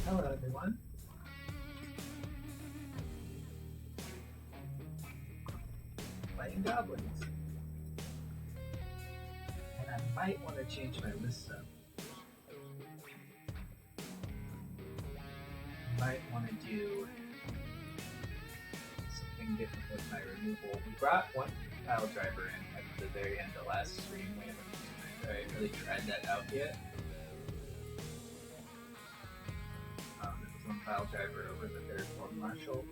Hello everyone. Playing goblins. And I might want to change my list up. Might want to do something different with my removal. We brought one pile driver in at the very end of last stream. We haven't really tried that out yet. There was one pile driver over the third floor marshal.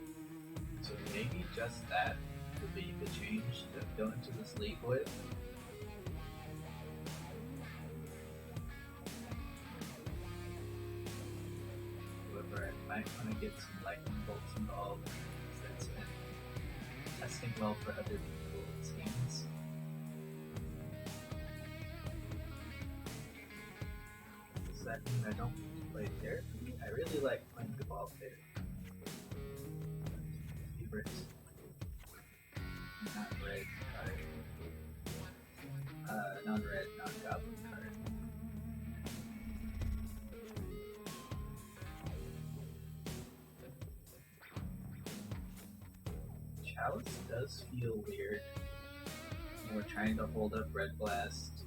So maybe just that will be the change to go into this league with. However, I might want to get some lightning bolts involved, because that's been testing well for other people, it seems. Does that mean I don't play therapy? I really like playing the ball therapy. Favorite non-red card. Non-red, non-goblin card. Chalice does feel weird. We're trying to hold up Red Blast,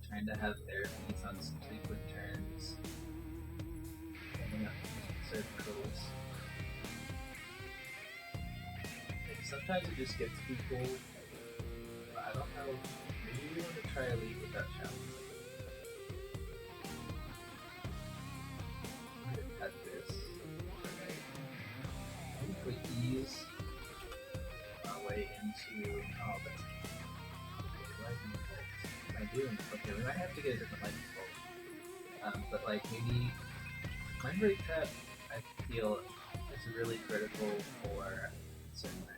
trying to have therapies on some frequent turns, holding up circles. Sometimes it just gets people. I don't know. Maybe we want to try a lead without challenge. I'm gonna cut this. Okay. If we ease our way into. Oh, that's. Okay, lightning bolts. What am I doing? Okay, we might have to get a different lightning bolt. But like maybe. Mind Break Trap, I feel, is really critical for certain matches.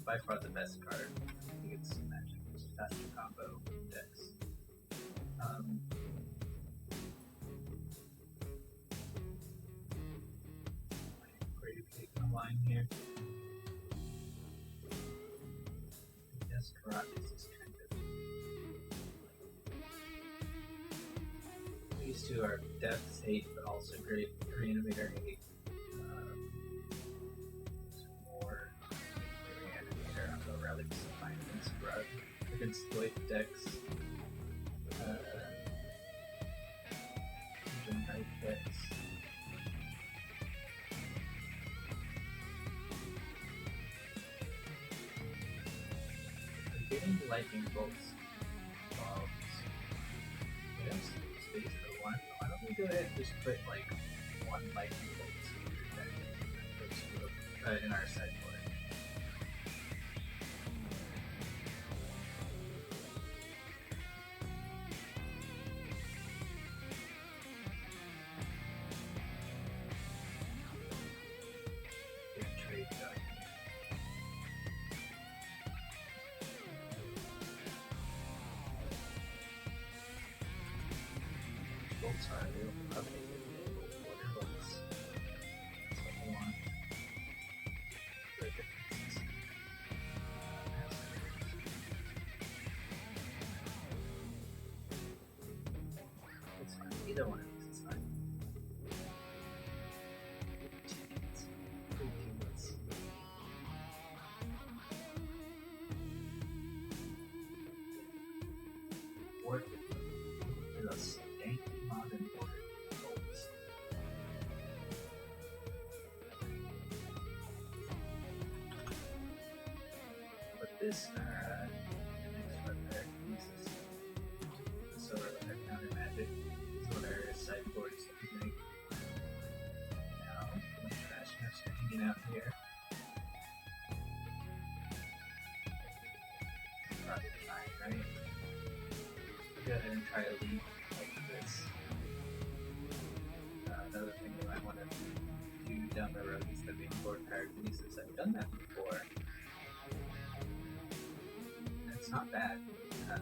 By far the best card. I think it's magic. It's faster combo decks. Where are you taking a line here? Yes, Caracas is kind of. These two are Death's Hate, but also great Reanimator Hate. Against Dwight decks, even Knight decks. I'm getting lightning bolts involved. Yes, space for one. Why don't we go ahead and just put like one lightning bolt in our sideboard? Sorry, we don't have any water bolts. That's what we want. Very differences. It's fine. Either one of these is fine. Work with us. Modern water bolts. But this next repair uses so repair counter magic is what our sideboards make. Now, my trash nurse are hanging out here. Probably fine, right? Go ahead and try to leave like this. Another thing that I want to do down the road is the big board parakinesis. I've done that before. It's not bad. I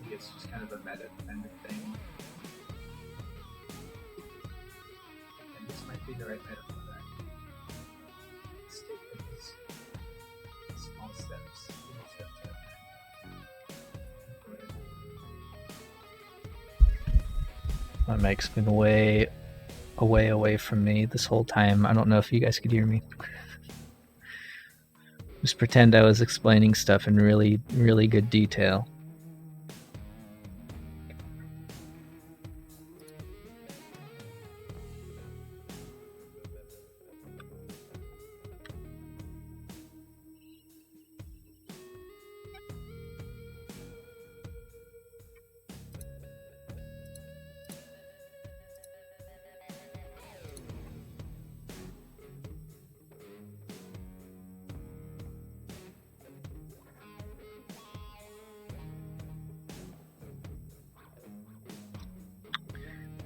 think it's just kind of a meta kind of thing. And this might be the right meta for that. Let's take these small steps. Little steps at a time. My mic's been way away from me this whole time. I don't know if you guys could hear me. Just pretend I was explaining stuff in really, really good detail.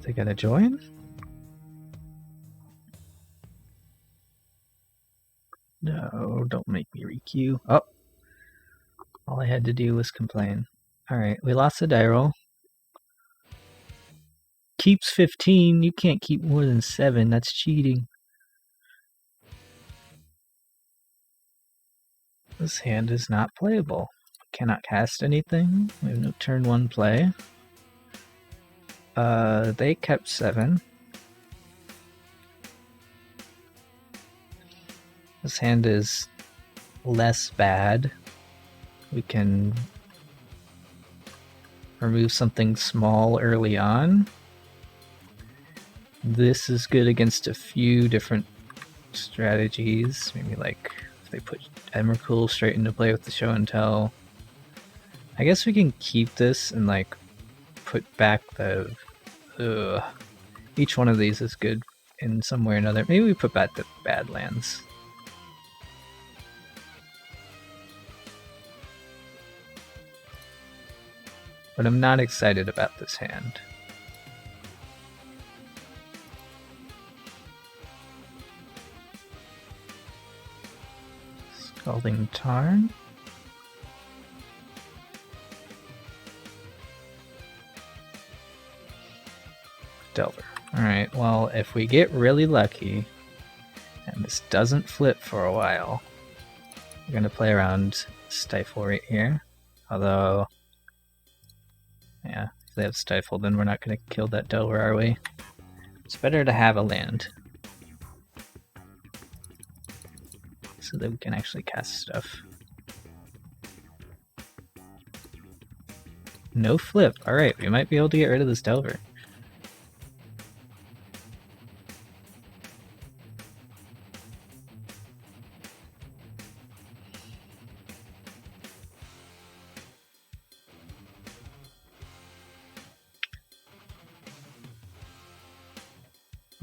They gotta join? No, don't make me requeue. Oh! All I had to do was complain. Alright, we lost the die roll. Keeps 15. You can't keep more than 7. That's cheating. This hand is not playable. Cannot cast anything. We have no turn 1 play. They kept 7. This hand is less bad. We can remove something small early on. This is good against a few different strategies. Maybe like if they put Emrakul straight into play with the show and tell. I guess we can keep this and like put back the... Each one of these is good in some way or another. Maybe we put back the Badlands. But I'm not excited about this hand. Scalding Tarn. Delver. Alright, well, if we get really lucky, and this doesn't flip for a while, we're going to play around Stifle right here. Although, yeah, if they have Stifle, then we're not going to kill that Delver, are we? It's better to have a land, so that we can actually cast stuff. No flip. Alright, we might be able to get rid of this Delver.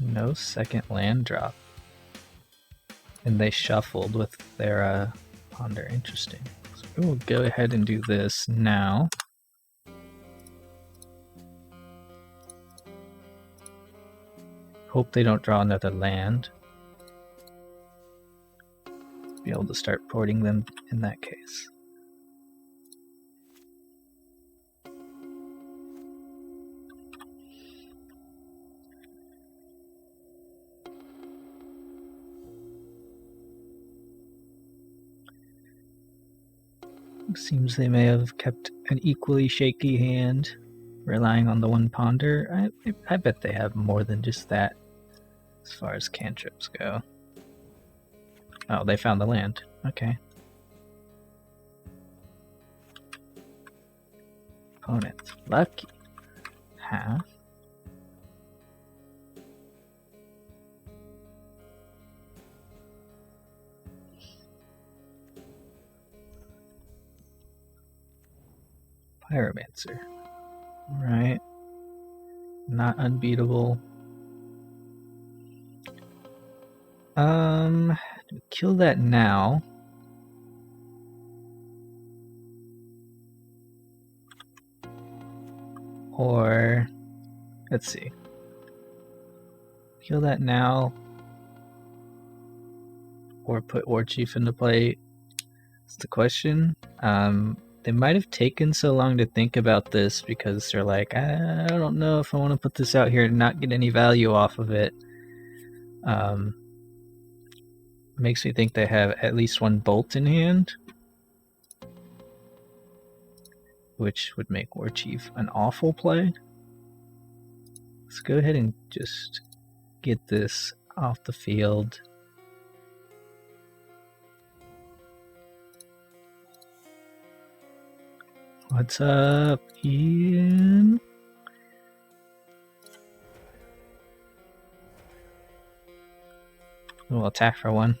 No second land drop. And they shuffled with their ponder. Interesting. So we will go ahead and do this now. Hope they don't draw another land. Be able to start porting them in that case. Seems they may have kept an equally shaky hand, relying on the one ponder. I bet they have more than just that as far as cantrips go. Oh, they found the land. Okay. Opponent. Lucky. Huh? Pyromancer. Right. Not unbeatable. Kill that now. Or, let's see. Kill that now. Or put War Chief into play. That's the question. They might have taken so long to think about this because they're like, I don't know if I want to put this out here and not get any value off of it. Makes me think they have at least one bolt in hand, which would make War Chief an awful play. Let's go ahead and just get this off the field. What's up, Ian? We'll attack for one.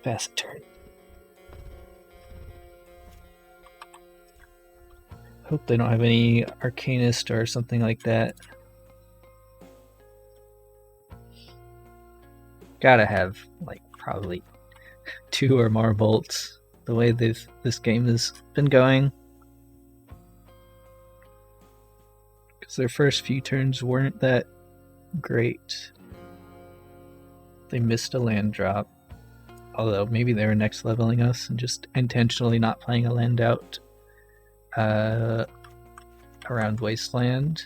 Fast turn. Hope they don't have any Arcanist or something like that. Gotta have, like, probably 2 or more bolts, the way this game has been going. Because their first few turns weren't that great. They missed a land drop. Although maybe they were next leveling us and just intentionally not playing a land out around Wasteland.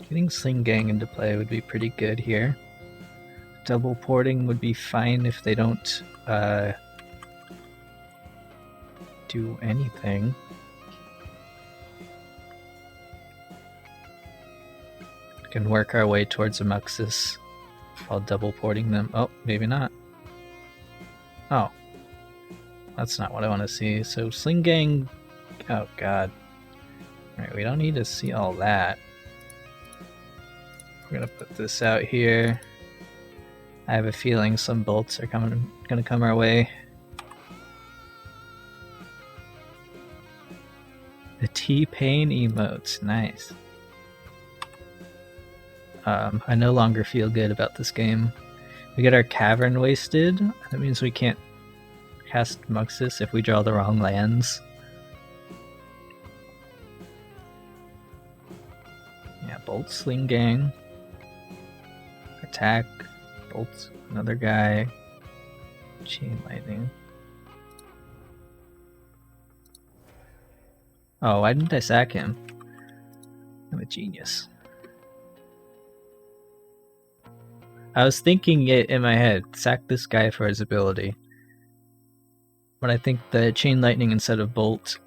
Getting Sling Gang into play would be pretty good here. Double porting would be fine if they don't do anything. We can work our way towards Amuxus while double porting them. Oh, maybe not. Oh. That's not what I want to see. So Sling Gang... Oh god. Alright, we don't need to see all that. We're gonna put this out here. I have a feeling some bolts are gonna come our way. The T-Pain emotes, nice. I no longer feel good about this game. We get our Cavern wasted. That means we can't cast Muxus if we draw the wrong lands. Yeah, Bolt Sling Gang. Attack. Bolt another guy. Chain Lightning. Oh, why didn't I sack him? I'm a genius. I was thinking it in my head, sack this guy for his ability. But I think the Chain Lightning instead of Bolt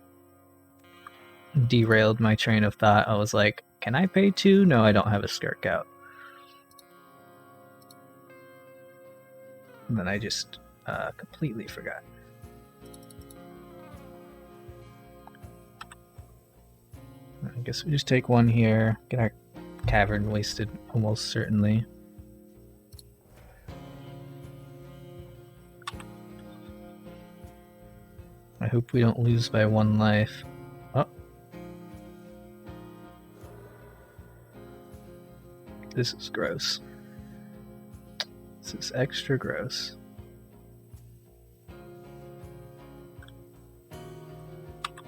derailed my train of thought. I was like, can I pay 2? No, I don't have a Skirk out. And then I just completely forgot. I guess we just take one here, get our Cavern wasted almost certainly. I hope we don't lose by 1 life. Oh. This is gross. This is extra gross.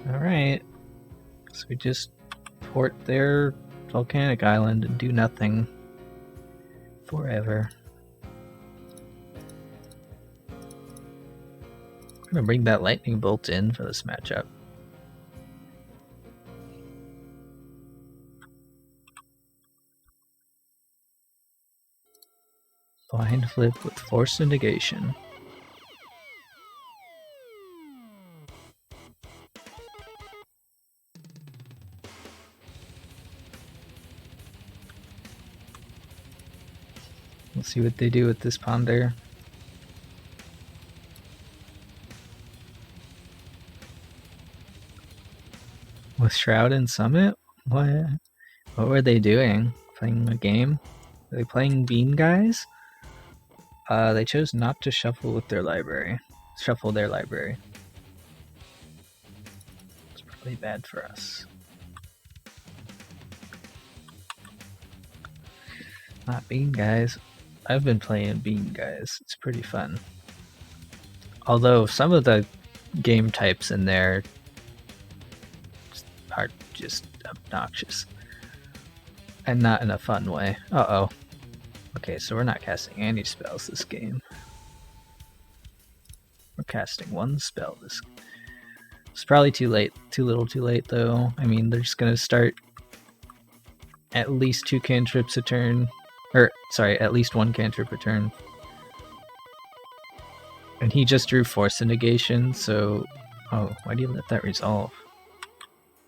Alright. So we just port their volcanic island and do nothing forever. I'm gonna bring that lightning bolt in for this matchup. Blind flip with force and negation. We'll see what they do with this ponder. With Shroud and Summit? What were they doing? Playing a game? Are they playing Bean Guys? They chose not to shuffle with their library. Shuffle their library. It's probably bad for us. Not Bean Guys. I've been playing Bean Guys. It's pretty fun. Although some of the game types in there are just obnoxious. And not in a fun way. Uh-oh. Okay, so we're not casting any spells this game. We're casting 1 spell this game. It's probably too late. Too little too late, though. I mean, they're just gonna start at least 2 cantrips a turn. Or, sorry, at least 1 cantrip a turn. And he just drew Force Negation, so... Oh, why do you let that resolve?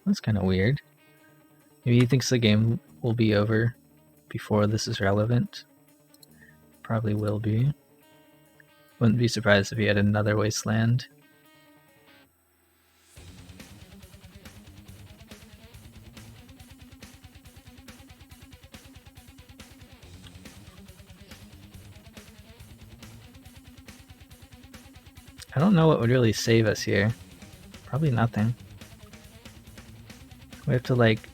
That's kind of weird. Maybe he thinks the game will be over before this is relevant. Probably will be. Wouldn't be surprised if he had another Wasteland. I don't know what would really save us here. Probably nothing. We have to like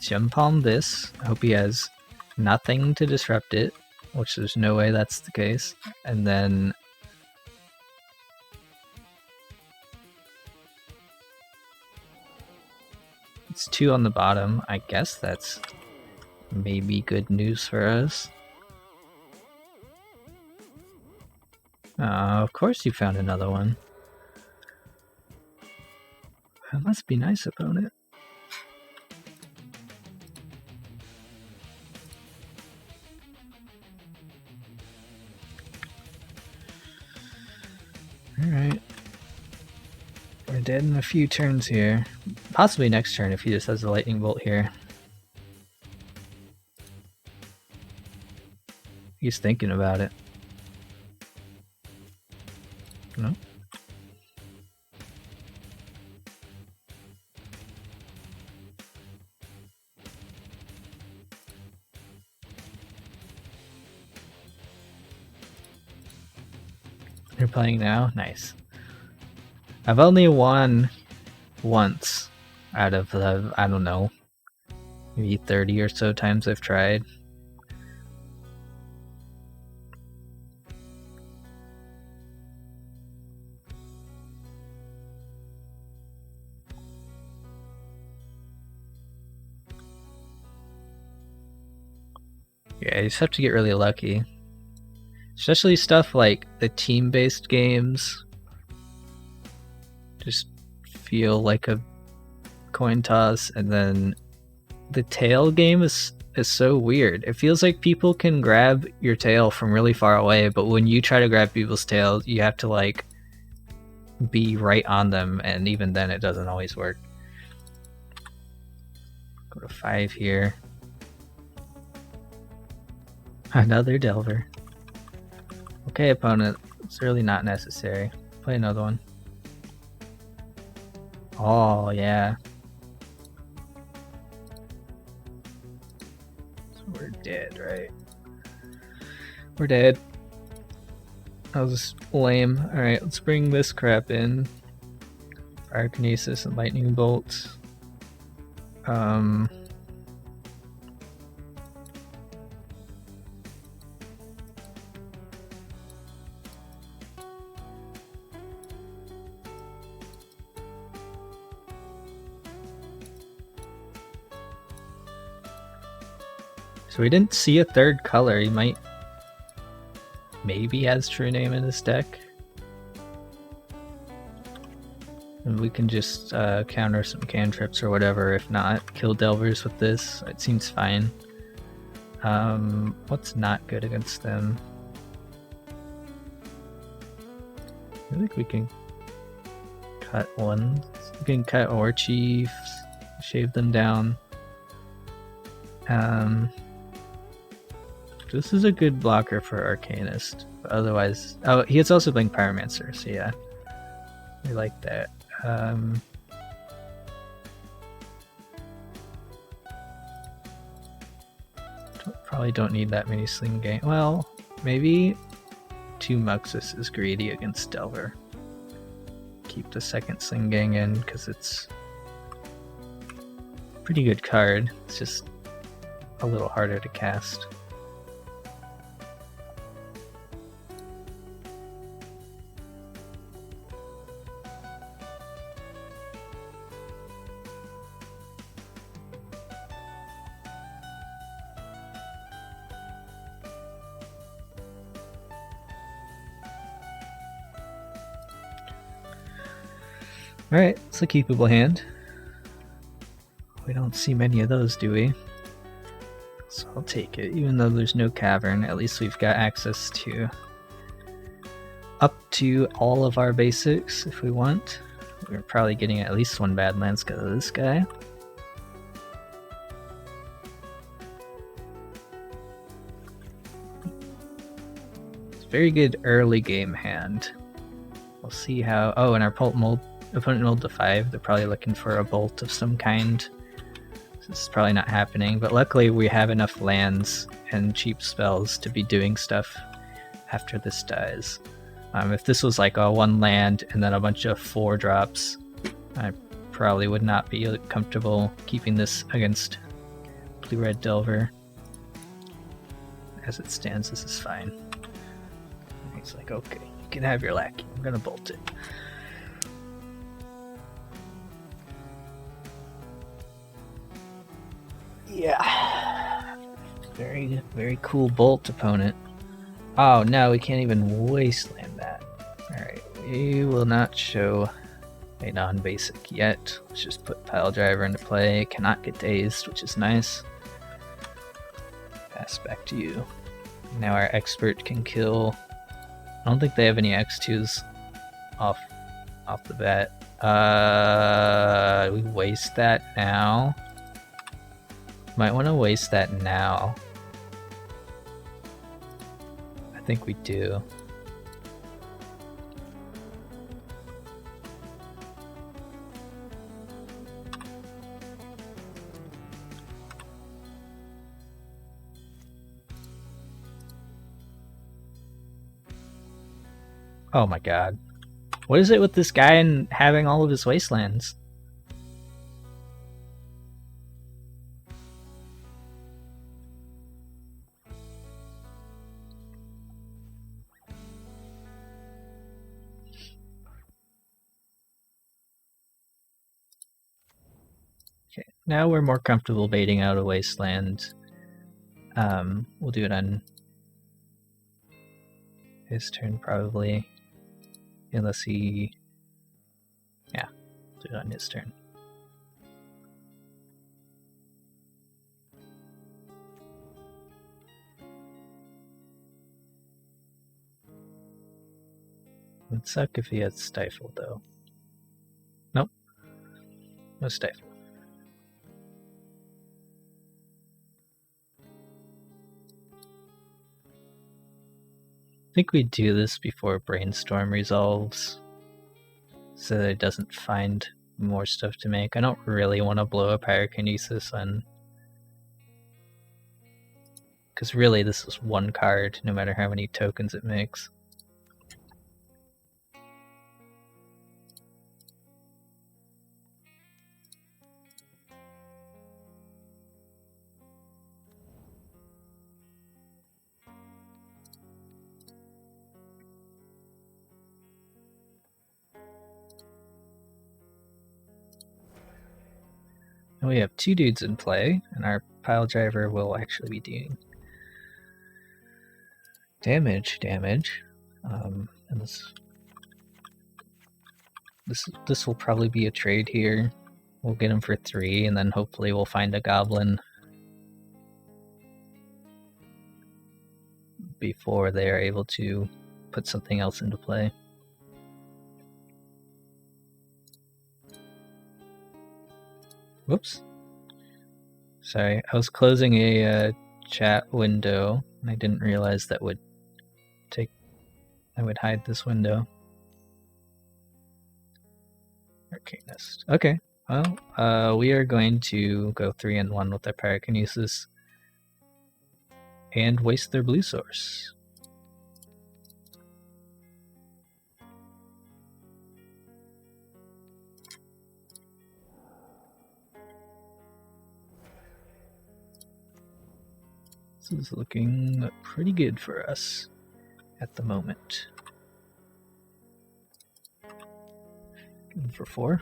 Gem Palm this. I hope he has nothing to disrupt it, which there's no way that's the case. And then it's 2 on the bottom. I guess that's maybe good news for us. Of course you found another one. That must be nice, opponent. Alright. We're dead in a few turns here. Possibly next turn if he just has a lightning bolt here. He's thinking about it. No? You're playing now? Nice. I've only won once out of the, I don't know, maybe 30 or so times I've tried. Yeah, you just have to get really lucky. Especially stuff like the team-based games just feel like a coin toss, and then the tail game is so weird. It feels like people can grab your tail from really far away, but when you try to grab people's tails, you have to like be right on them, and even then it doesn't always work. Go to 5 here. Another Delver. Okay, opponent. It's really not necessary. Play another one. Oh, yeah. So we're dead, right? We're dead. That was lame. Alright, let's bring this crap in. Fire Kinesis and Lightning Bolt. So we didn't see a third color. He might... maybe has True Name in his deck. And we can just counter some cantrips or whatever. If not, kill Delvers with this. It seems fine. What's not good against them? I think we can cut one. We can cut Ore Chiefs, shave them down. This is a good blocker for Arcanist, but otherwise... Oh, he is also playing Pyromancer, so yeah. We like that. Probably don't need that many Sling Gang. Well, maybe 2 Muxus is greedy against Delver. Keep the second Sling Gang in, because it's a pretty good card. It's just a little harder to cast. Alright, it's a keepable hand. We don't see many of those, do we? So I'll take it. Even though there's no cavern, at least we've got access to up to all of our basics if we want. We're probably getting at least one Badlands because of this guy. It's a very good early game hand. We'll see how... Oh, and our opponent rolled to 5. They're probably looking for a bolt of some kind. This is probably not happening, but luckily we have enough lands and cheap spells to be doing stuff after this dies. If this was like a 1 land and then a bunch of 4 drops, I probably would not be comfortable keeping this against Blue-Red Delver. As it stands, this is fine. And he's like, okay, you can have your lackey. I'm gonna bolt it. Yeah. Very, very cool bolt opponent. Oh no, we can't even wasteland that. Alright, we will not show a non-basic yet. Let's just put Pile Driver into play. Cannot get dazed, which is nice. Pass back to you. Now our expert can kill. I don't think they have any X2s off the bat. We waste that now. Might want to waste that now. I think we do. Oh my god. What is it with this guy and having all of his wastelands? Okay, now we're more comfortable baiting out a wasteland. We'll do it on his turn probably. Unless he... Yeah, do it on his turn. It would suck if he had Stifle though. Nope. No Stifle. I think we do this before Brainstorm resolves so that it doesn't find more stuff to make. I don't really want to blow a Pyrokinesis on... Because really this is one card, no matter how many tokens it makes. And we have 2 dudes in play, and our Pile Driver will actually be doing damage. And this will probably be a trade here. We'll get him for 3, and then hopefully we'll find a goblin before they are able to put something else into play. Whoops. Sorry, I was closing a chat window, and I didn't realize that would hide this window. Arcanist. Okay, well, we are going to go 3 and 1 with our Pyrokinesis and waste their blue source. This is looking pretty good for us at the moment. Going for 4.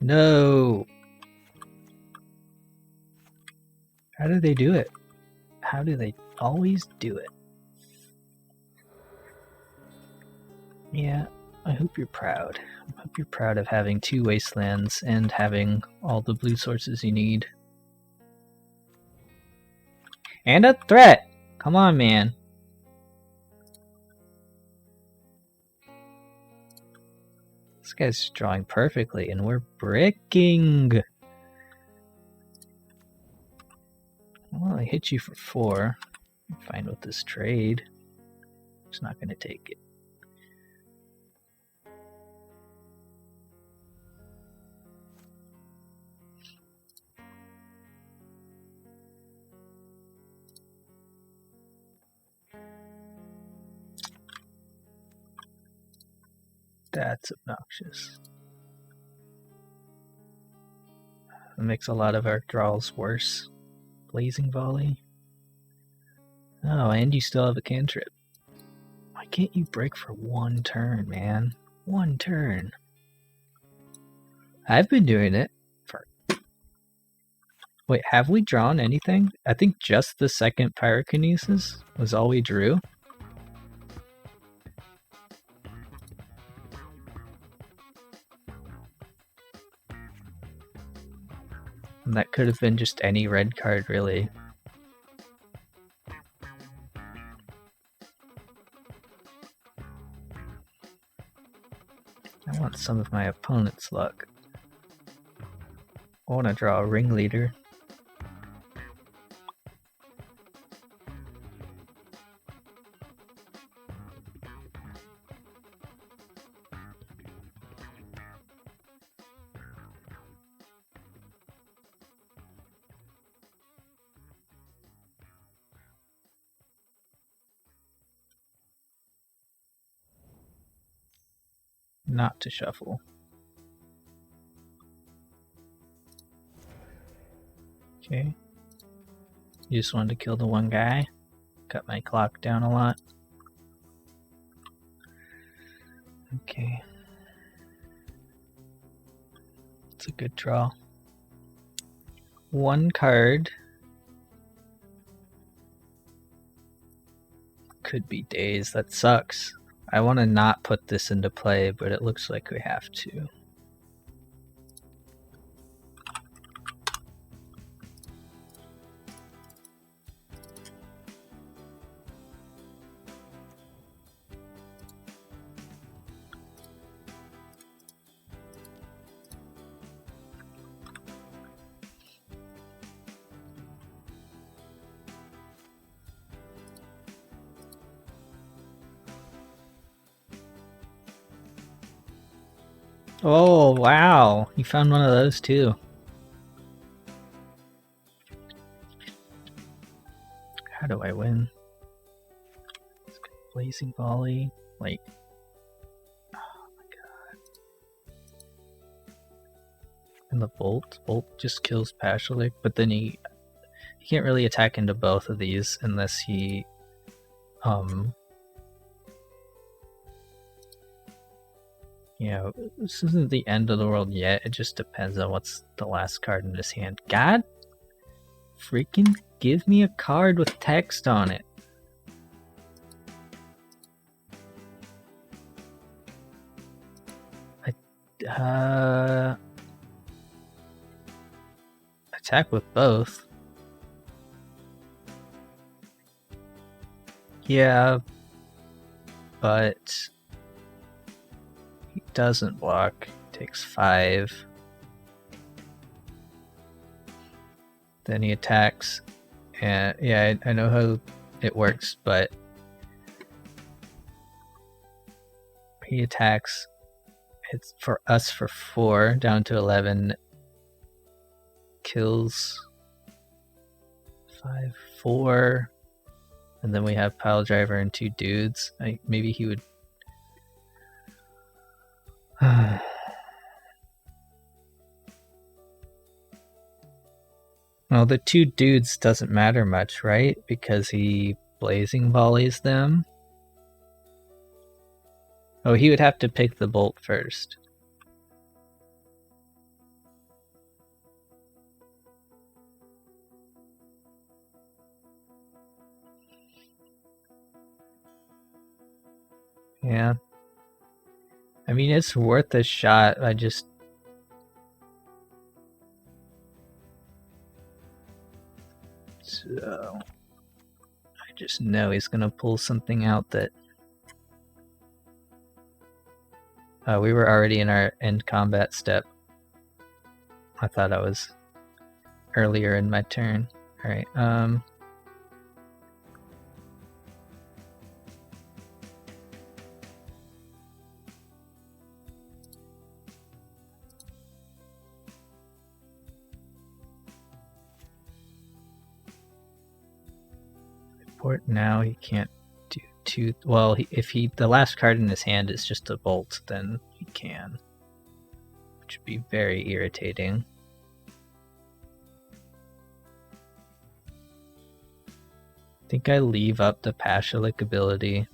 No! How do they do it? How do they always do it? Yeah, I hope you're proud. I hope you're proud of having 2 wastelands and having all the blue sources you need. And a threat! Come on, man. This guy's drawing perfectly, and we're bricking! Well, I hit you for 4. I'm fine with this trade. Just not gonna take it. That's obnoxious. It makes a lot of our draws worse. Blazing Volley. Oh, and you still have a cantrip. Why can't you break for 1 turn, man? 1 turn. I've been doing it for... Wait, have we drawn anything? I think just the second Pyrokinesis was all we drew. And that could have been just any red card, really. I want some of my opponent's luck. I want to draw a ringleader. Not to shuffle. Okay. You just wanted to kill the 1 guy. Cut my clock down a lot. Okay. It's a good draw. 1 card. Could be days. That sucks. I want to not put this into play, but it looks like we have to. Oh, wow. You found one of those too. How do I win? Blazing Volley. Like, oh my god. And the Bolt. Bolt just kills Pashulik, but then he can't really attack into both of these unless he you know, this isn't the end of the world yet. It just depends on what's the last card in his hand. God freaking give me a card with text on it. Attack with both. Yeah, but he doesn't block. Takes 5. Then he attacks, and yeah, I know how it works, but he attacks. It's for us for 4, down to 11. Kills 5, 4. And then we have Pile Driver and 2 dudes. Maybe he would... Well, the 2 dudes doesn't matter much, right? Because he blazing volleys them. Oh, he would have to pick the bolt first. Yeah. I mean, it's worth a shot. I just... So... I just know he's gonna pull something out that... we were already in our end combat step. I thought I was earlier in my turn. Alright, port now, he can't do two... Well, if the last card in his hand is just a bolt, then he can. Which would be very irritating. I think I leave up the Pashalik ability.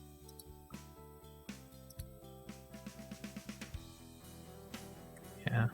Yeah.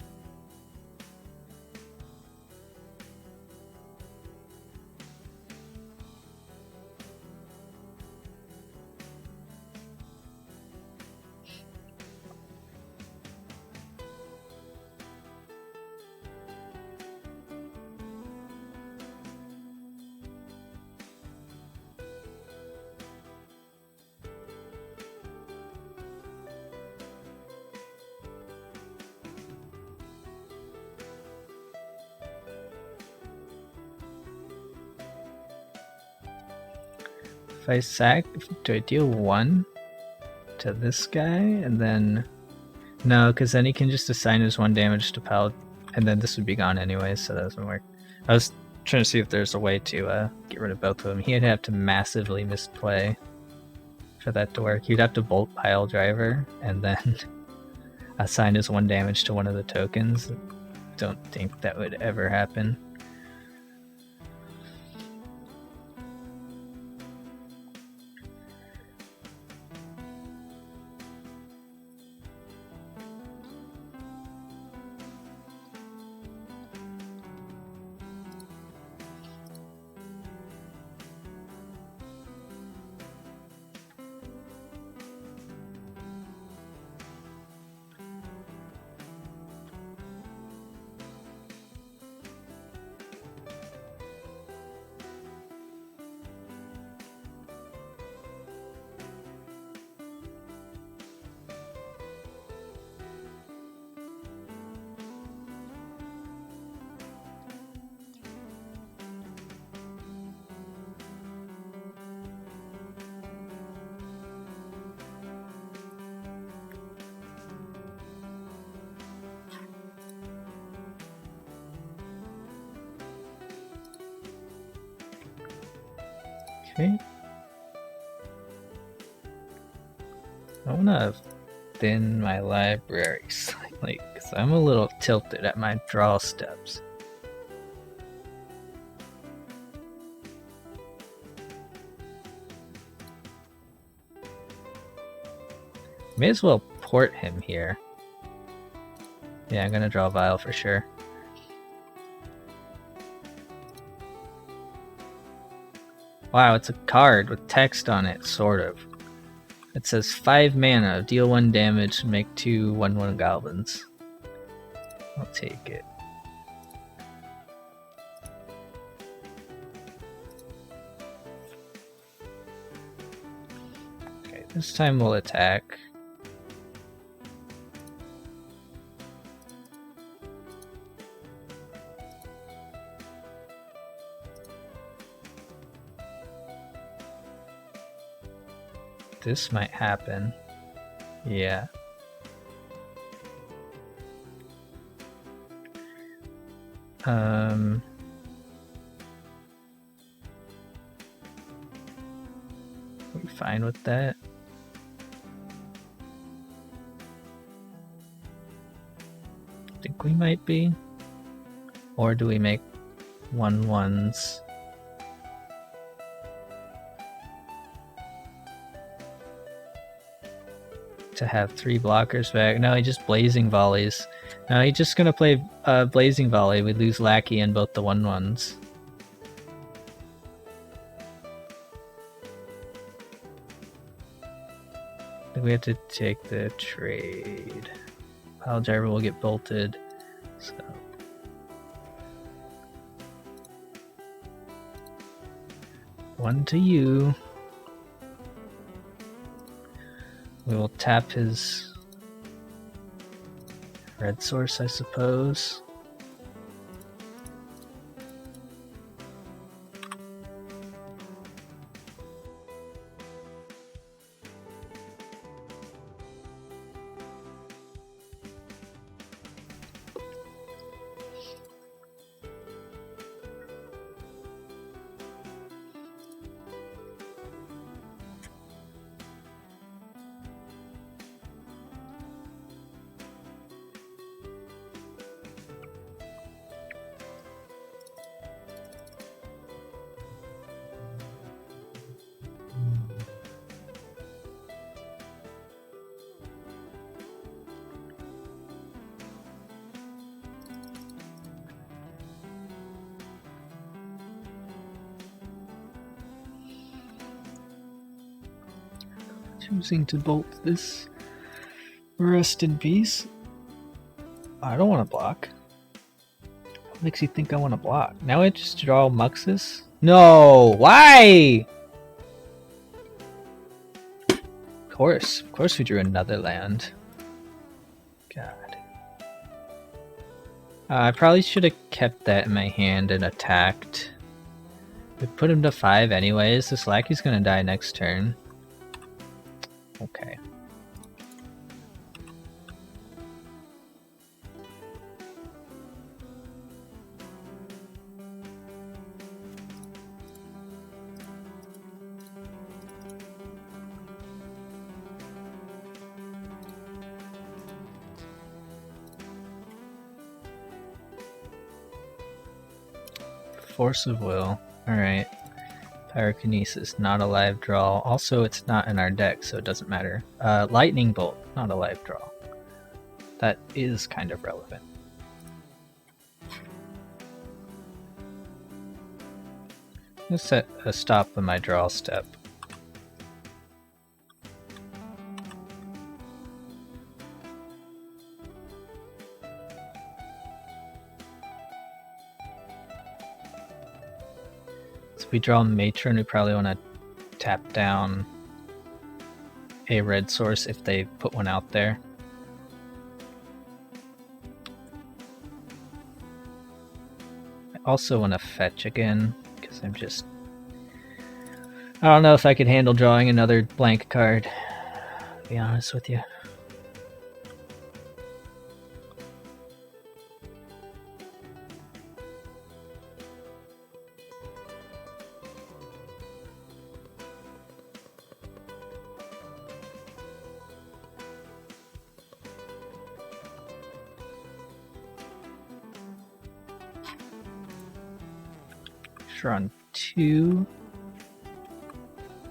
If I sack, do I deal 1 to this guy and then... No, because then he can just assign his 1 damage to Pal, and then this would be gone anyway, so that doesn't work. I was trying to see if there's a way to get rid of both of them. He'd have to massively misplay for that to work. He'd have to bolt Pile Driver and then assign his 1 damage to one of the tokens. Don't think that would ever happen. Okay. I want to thin my library slightly, because I'm a little tilted at my draw steps. May as well port him here. Yeah, I'm gonna draw Vial for sure. Wow, it's a card with text on it, sort of. It says 5 mana, deal 1 damage, make 2 1/1 goblins. I'll take it. Okay, this time we'll attack. This might happen. Yeah. We fine with that? I think we might be. Or do we make 1/1s? To have 3 blockers back. No, he just Blazing Volleys. No, he's just gonna play Blazing Volley. We lose Lackey in both the 1/1s. I think we have to take the trade. Pile driver will get bolted. So one to you. We will tap his red source, I suppose. Choosing to bolt this. Rest in peace. I don't want to block. What makes you think I want to block? Now I just draw Muxus? No! Why? Of course we drew another land. God. I probably should have kept that in my hand and attacked. We put him to 5 anyways. This Lackey's gonna die next turn. Okay. Force of Will. Alright. Pyrokinesis, not a live draw. Also, it's not in our deck, so it doesn't matter. Lightning Bolt, not a live draw. That is kind of relevant. Let's set a stop on my draw step. We draw Matron, we probably want to tap down a red source if they put one out there. I also want to fetch again, because I don't know if I could handle drawing another blank card, to be honest with you. On 2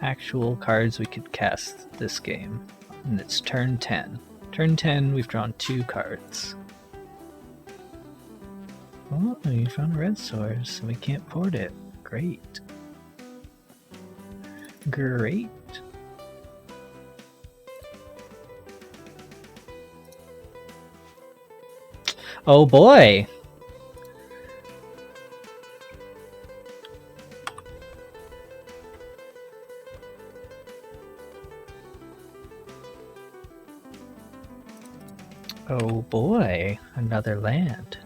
actual cards we could cast this game, and it's turn 10. Turn 10, we've drawn 2 cards. Oh, you found a red source, and we can't port it. Great. Great. Oh boy! Oh boy, another land.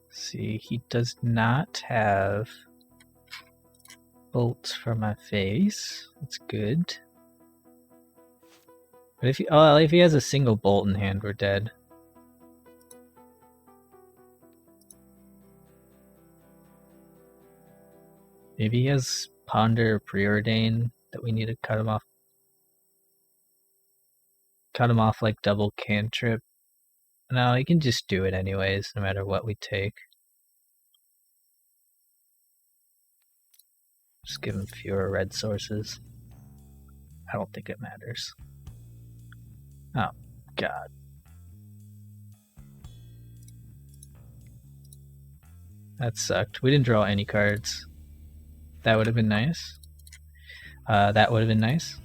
See, he does not have bolts for my face. That's good. But if he has a single bolt in hand, we're dead. Maybe he has Ponder or Preordain that we need to cut him off. Cut him off like double cantrip. No, he can just do it anyways, no matter what we take. Just give him fewer red sources. I don't think it matters. Oh, God. That sucked. We didn't draw any cards. That would have been nice. That would have been nice.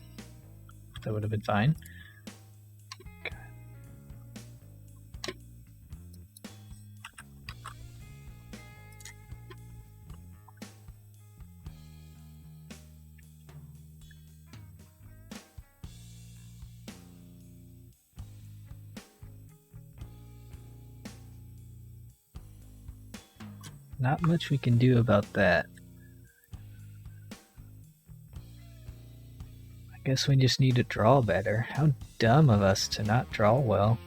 That would have been fine. Not much we can do about that. I guess we just need to draw better. How dumb of us to not draw well.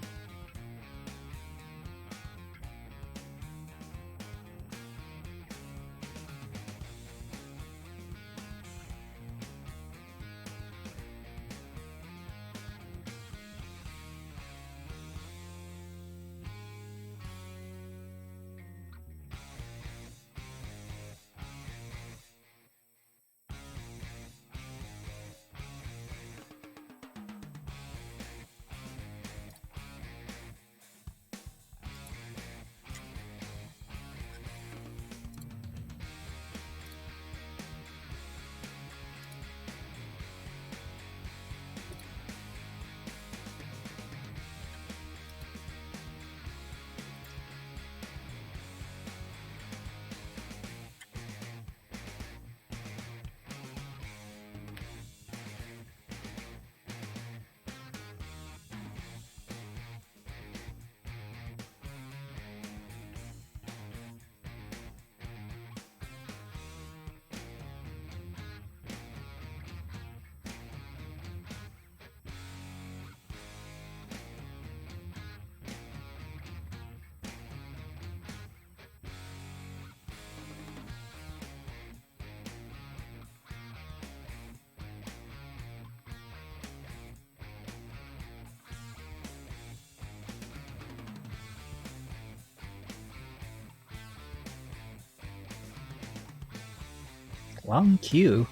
Long queue.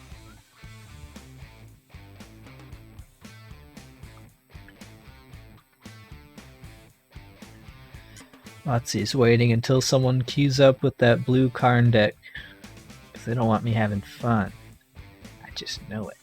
Watsy's waiting until someone queues up with that blue Karn deck. Because they don't want me having fun. I just know it.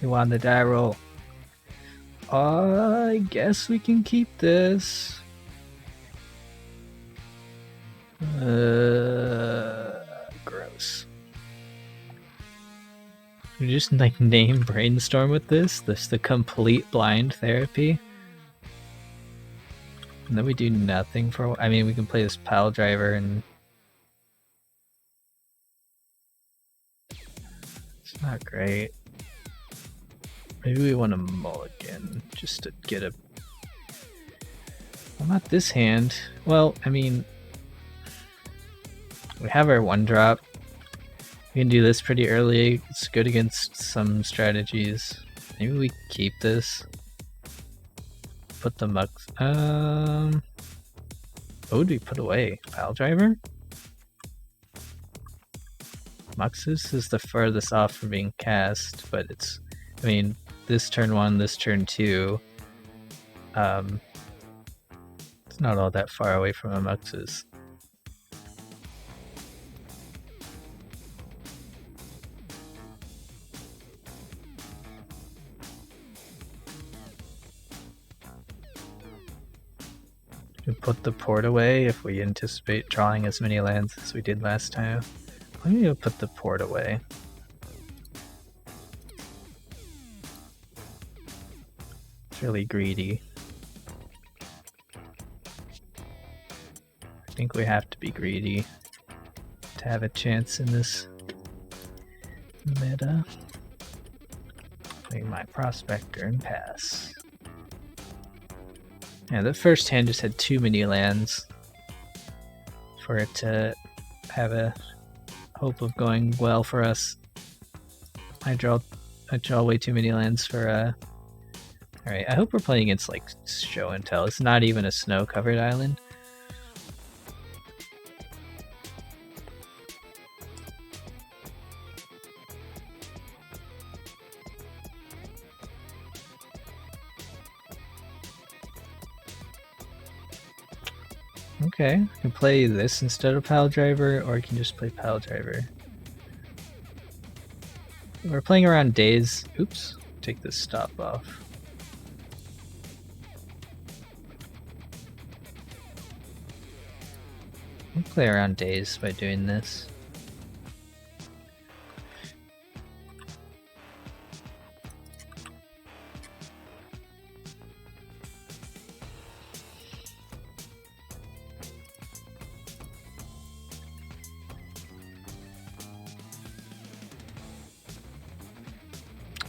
You want the die roll? I guess we can keep this. Gross. We just like name brainstorm with this. This the complete blind therapy. And then we do nothing for. I mean, we can play this pile driver and. It's not great. Maybe we want a mulligan just to get a. Well, not this hand. Well, I mean, we have our 1-drop. We can do this pretty early. It's good against some strategies. Maybe we keep this. Put the mux. What would we put away? Pile driver? Muxus is the furthest off from being cast, but it's. I mean, this turn 1, this turn 2. It's not all that far away from a Muxus. We put the port away if we anticipate drawing as many lands as we did last time. Maybe we'll put the port away. It's really greedy. I think we have to be greedy to have a chance in this meta. Play my prospector and pass. Yeah, the first hand just had too many lands for it to have a hope of going well for us. I draw way too many lands for Alright, I hope we're playing against like show and tell. It's not even a snow covered island. Okay, I can play this instead of Pile Driver, or I can just play Pile Driver. We're playing around days. Oops, take this stop off. We'll play around days by doing this.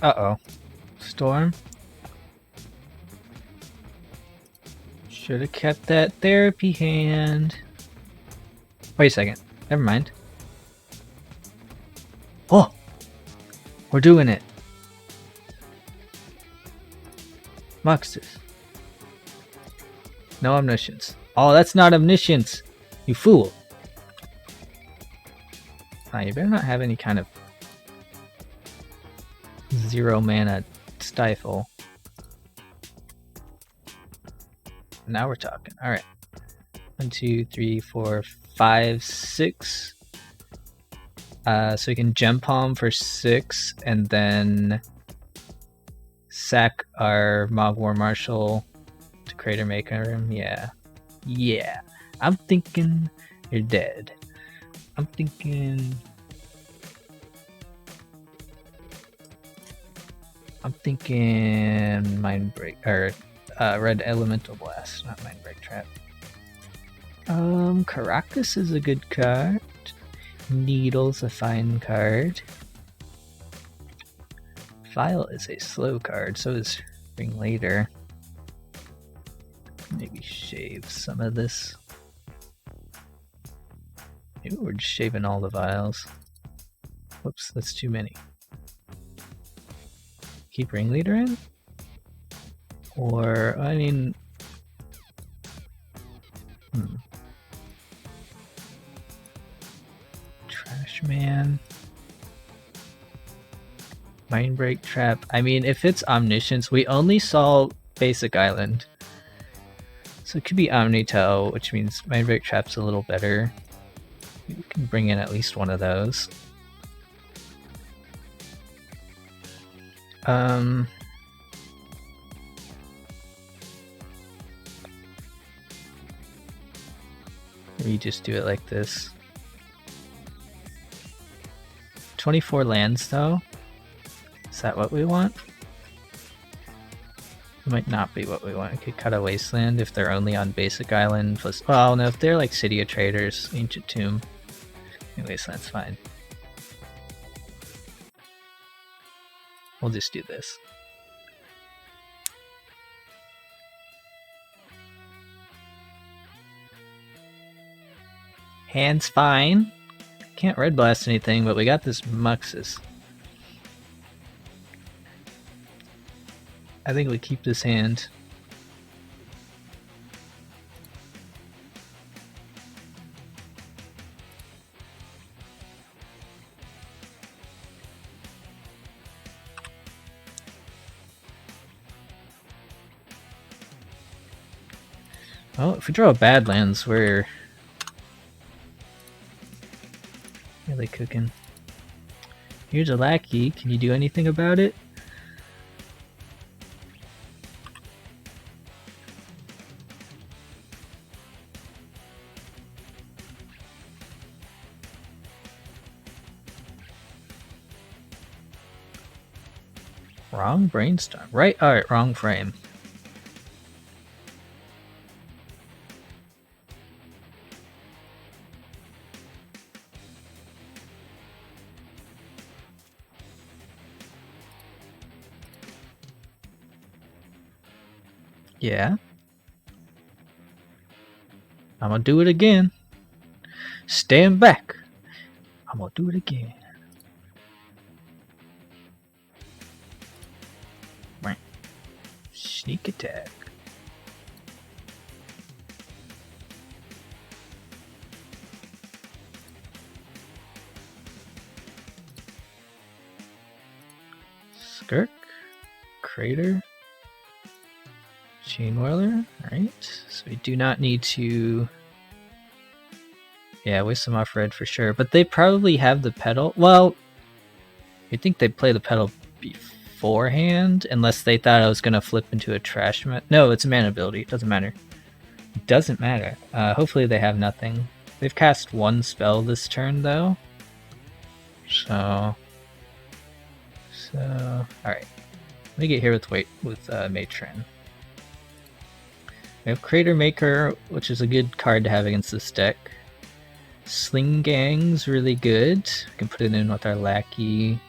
Uh-oh. Storm? Should have kept that therapy hand. Wait a second. Never mind. Oh! We're doing it. Moxes. No omniscience. Oh, that's not omniscience! You fool! Ah, you better not have any kind of 0 mana stifle. Now we're talking. Alright. 1, 2, 3, 4, 5, 6. So we can Gem Palm for 6 and then sack our Mogwar Marshal to Crater Maker. Yeah. Yeah. I'm thinking you're dead. I'm thinking Mind Break or Red Elemental Blast, not Mind Break Trap. Caracas is a good card. Needle's a fine card. File is a slow card, so is Ringleader. Maybe shave some of this. Maybe we're just shaving all the vials. Whoops, that's too many. Keep Ringleader in? Or, I mean... Trash Man. Mind Break Trap. I mean, if it's Omniscience, we only saw Basic Island. So it could be Omnitel, which means Mind Break Trap's a little better. We can bring in at least one of those. We just do it like this. 24 lands though? Is that what we want? It might not be what we want. We could cut a Wasteland if they're only on Basic Island. Plus, well, no, if they're like City of Traders, Ancient Tomb, Wasteland's fine. We'll just do this. Hand's fine. Can't Red Blast anything, but we got this Muxus. I think we keep this hand. Well, if we draw Badlands, we're really cooking. Here's a lackey. Can you do anything about it? Wrong brainstorm. Right, alright, wrong frame. Yeah. I'm gonna do it again. Stand back. I'm gonna do it again. Right. Sneak attack. Skirk. Crater. Chain Whirler. Alright. So we do not need to. Yeah, waste some off red for sure. But they probably have the pedal. Well, you'd think they'd play the pedal beforehand, unless they thought I was going to flip into a trash. No, it's a mana ability. It doesn't matter. It doesn't matter. Hopefully they have nothing. They've cast one spell this turn, though. So, alright. Let me get here with Matron. We have Crater Maker, which is a good card to have against this deck. Sling Gang's really good. We can put it in with our lackey.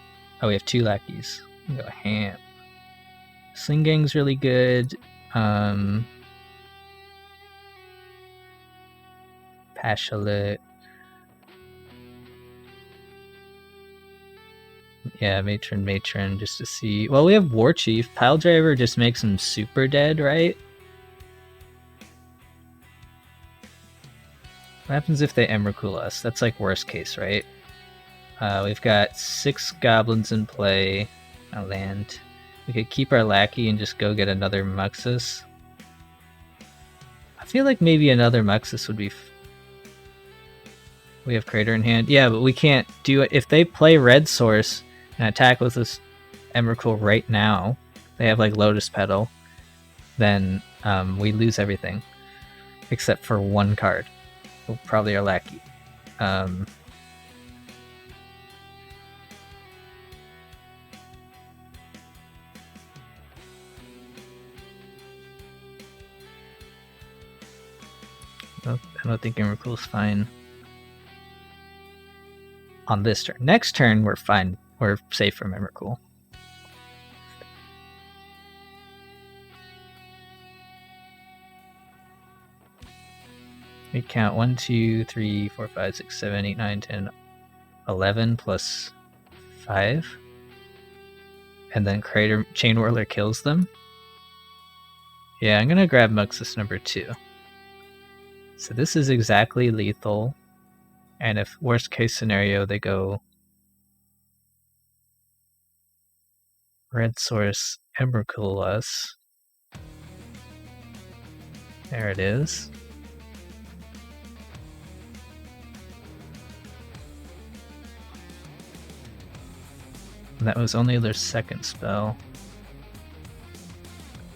Oh, we have two lackeys. We go ham. Sling Gang's really good. Pashalit. Yeah, Matron, just to see. Well, we have War Chief. Pile Driver just makes him super dead, right? What happens if they Emrakul us? That's like worst case, right? We've got 6 goblins in play. A land. We could keep our lackey and just go get another Muxus. I feel like maybe another Muxus would be... We have Crater in hand. Yeah, but we can't do it. If they play Red Source and attack with this Emrakul right now, they have like Lotus Petal, then we lose everything. Except for one card. Well, probably our lackey. I don't think Emrakul's fine on this turn. Next turn, we're fine. We're safe from Emrakul. We count 1, 2, 3, 4, 5, 6, 7, 8, 9, 10, 11 plus 5. And then Crater Chain Whirler kills them. Yeah, I'm gonna grab Muxus number 2. So this is exactly lethal. And if worst case scenario, they go Red Source Emrakul us. There it is. And that was only their second spell.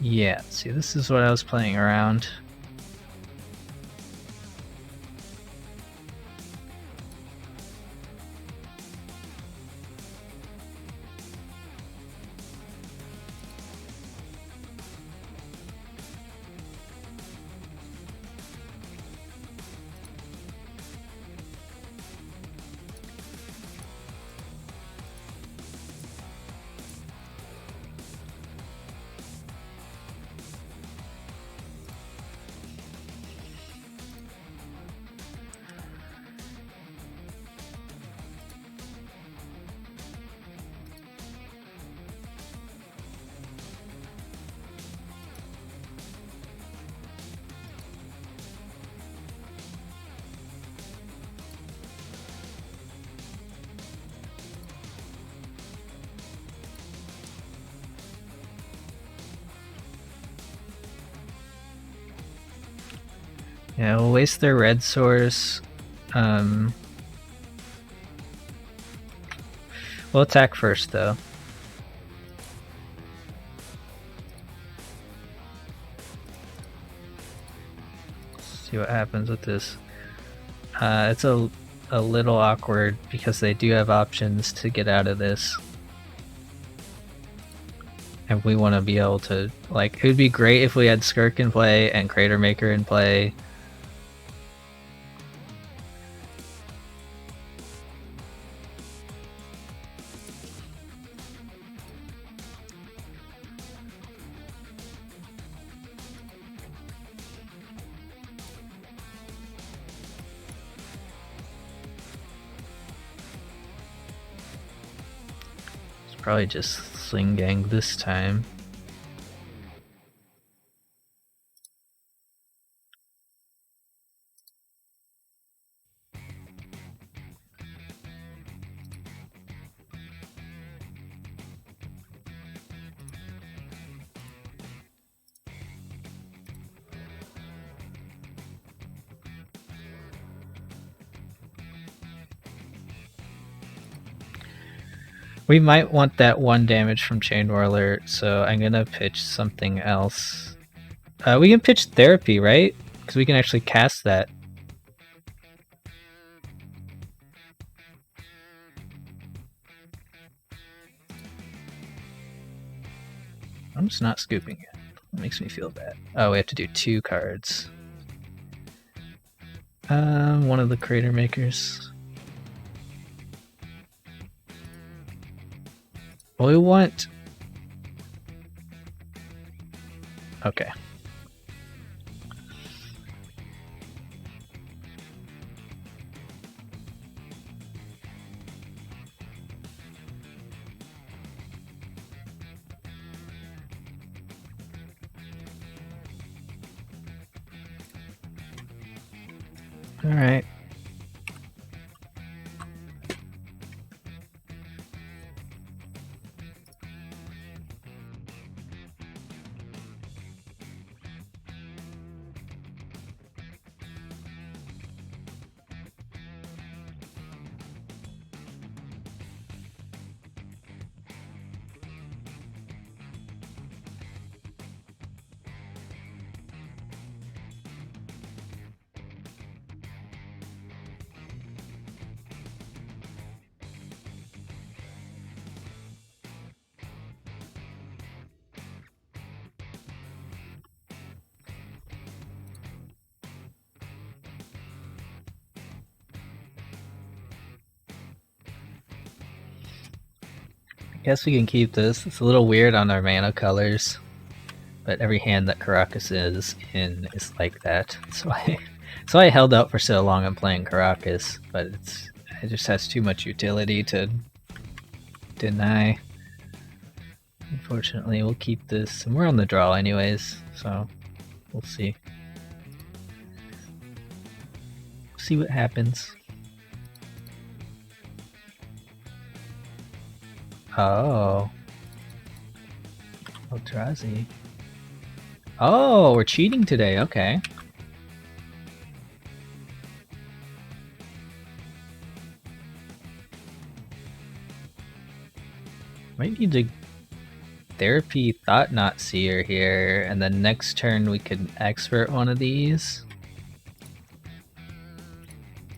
Yeah, see, this is what I was playing around. Yeah, we'll waste their Red Source. We'll attack first, though. See what happens with this. It's a little awkward because they do have options to get out of this. And we want to be able to, like, it would be great if we had Skirk in play and Crater Maker in play. Probably just sling gang this time. We might want that 1 damage from Chain Whirler, so I'm gonna pitch something else. We can pitch Therapy, right? Because we can actually cast that. I'm just not scooping it. It makes me feel bad. Oh, we have to do 2 cards. One of the Crater Makers. Well, we want... Okay. Alright. Guess we can keep this. It's a little weird on our mana colors, but every hand that Caracas is in is like that. So I held out for so long on playing Caracas, but it just has too much utility to deny. Unfortunately, we'll keep this, and we're on the draw anyways, so we'll see. See what happens. Oh. Eldrazi. Oh, we're cheating today, okay. Might need to Therapy Thought-Knot Seer here, and then next turn we could expert one of these.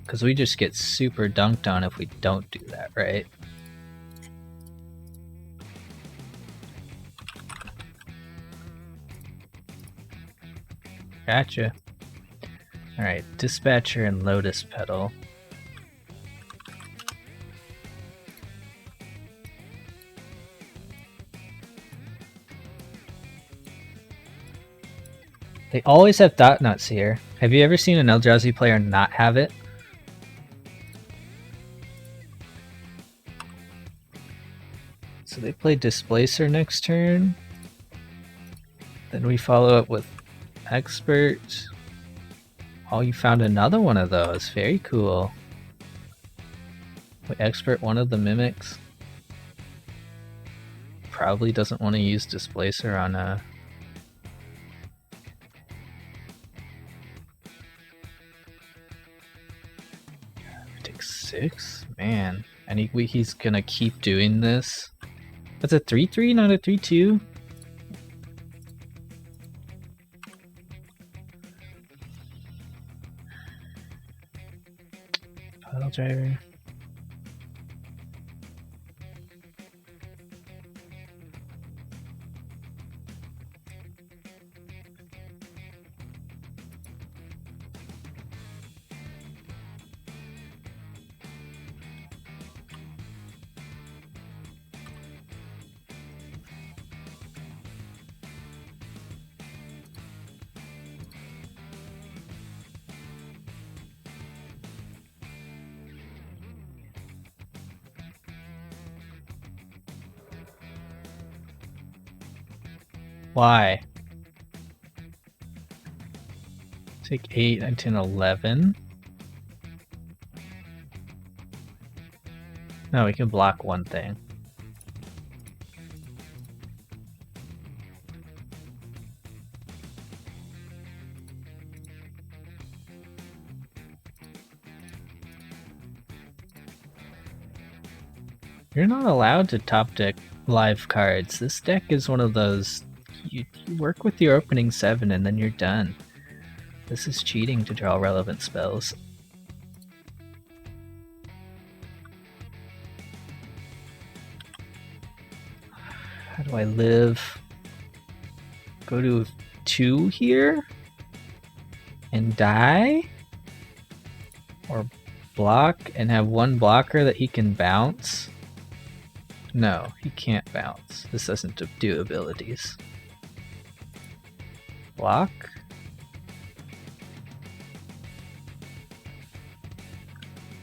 Because we just get super dunked on if we don't do that, right? Gotcha. Alright, Dispatcher and Lotus Petal. They always have Thought-Knot Seer. Have you ever seen an Eldrazi player not have it? So they play Displacer next turn. Then we follow up with Expert. Oh, you found another one of those. Very cool. We expert one of the mimics. Probably doesn't want to use Displacer on a... Take 6? Man. And he's gonna keep doing this. That's a 3-3, not a 3-2? Pile driver. Why? Take 8, 9, 10, 11. No, we can block one thing. You're not allowed to top deck live cards. This deck is one of those, you work with your opening 7 and then you're done. This is cheating to draw relevant spells. How do I live? Go to 2 here? And die? Or block and have one blocker that he can bounce? No, he can't bounce. This doesn't do abilities. Block?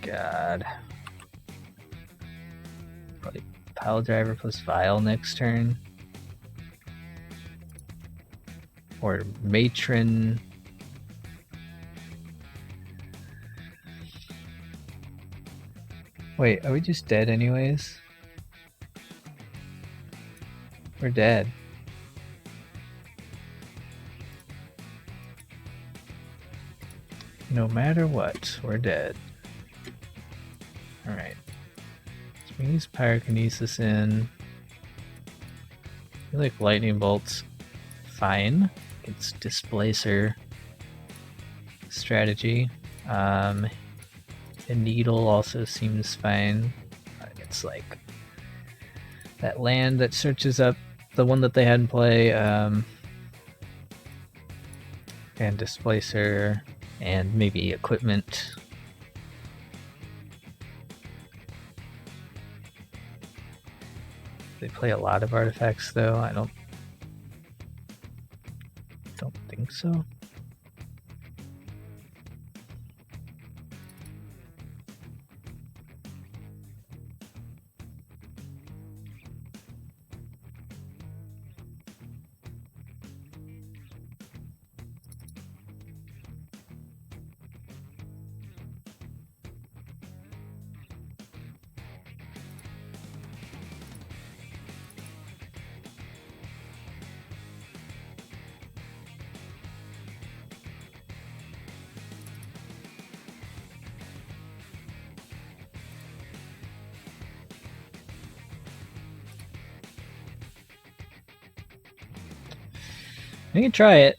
God. Probably Pile Driver plus Vial next turn. Or Matron. Wait, are we just dead anyways? We're dead. No matter what, we're dead. Alright. So we use Pyrokinesis in. I feel like Lightning Bolt's fine. It's Displacer strategy. The Needle also seems fine. It's like that land that searches up the one that they had in play, and Displacer, and maybe Equipment. They play a lot of artifacts though. I don't think so. We can try it.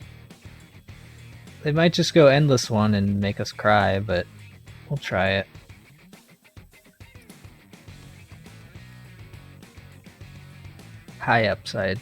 They might just go Endless One and make us cry, but we'll try it. High upside.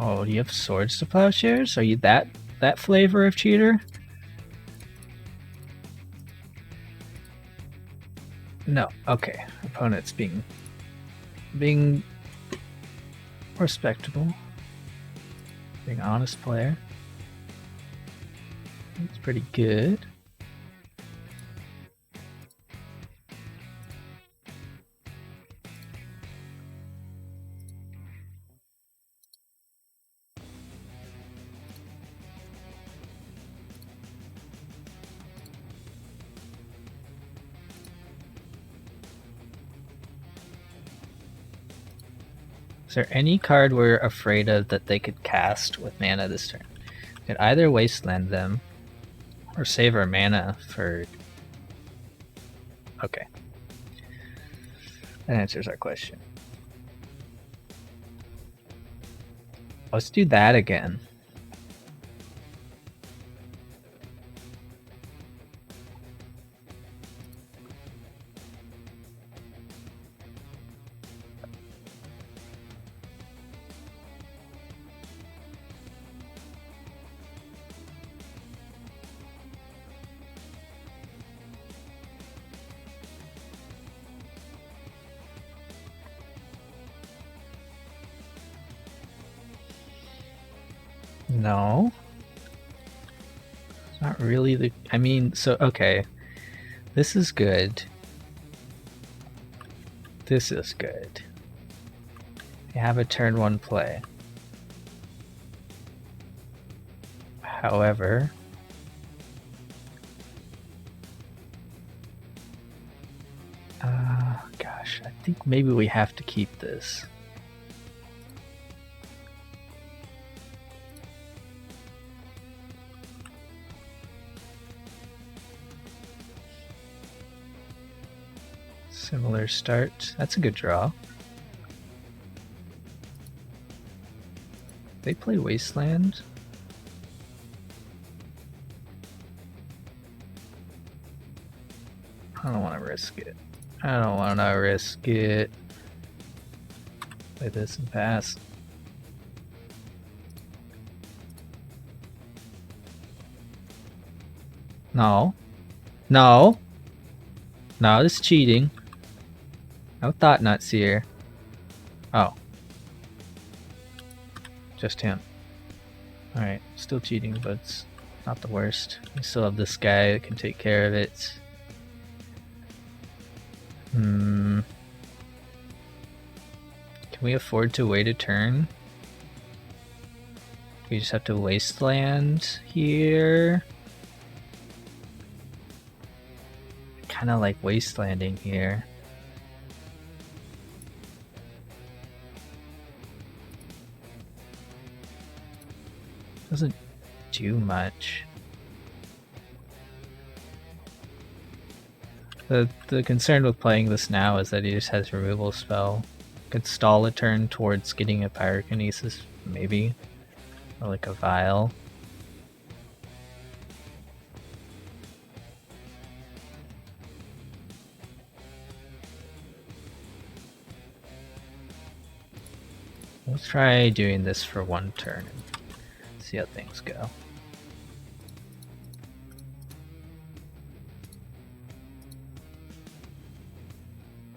Oh, do you have Swords to Plowshares? Are you that flavor of cheater? No. Okay. Opponent's being respectable. Being an honest player. It's pretty good. Is there any card we're afraid of that they could cast with mana this turn? We could either Wasteland them or save our mana for... Okay. That answers our question. Let's do that again. No. It's not really the... I mean, so, okay. This is good. This is good. You have a turn 1 play. However... gosh, I think maybe we have to keep this. Similar start. That's a good draw. They play Wasteland. I don't want to risk it. I don't want to risk it. Play this and pass. No. No. No, this is cheating. No thought nuts here. Oh. Just him. Alright, still cheating, but it's not the worst. We still have this guy that can take care of it. Can we afford to wait a turn? We just have to wasteland here. Kind of like wastelanding here. Doesn't do much. The concern with playing this now is that he just has removal spell. Could stall a turn towards getting a pyrokinesis, maybe. Or like a vial. Let's try doing this for one turn and see how things go.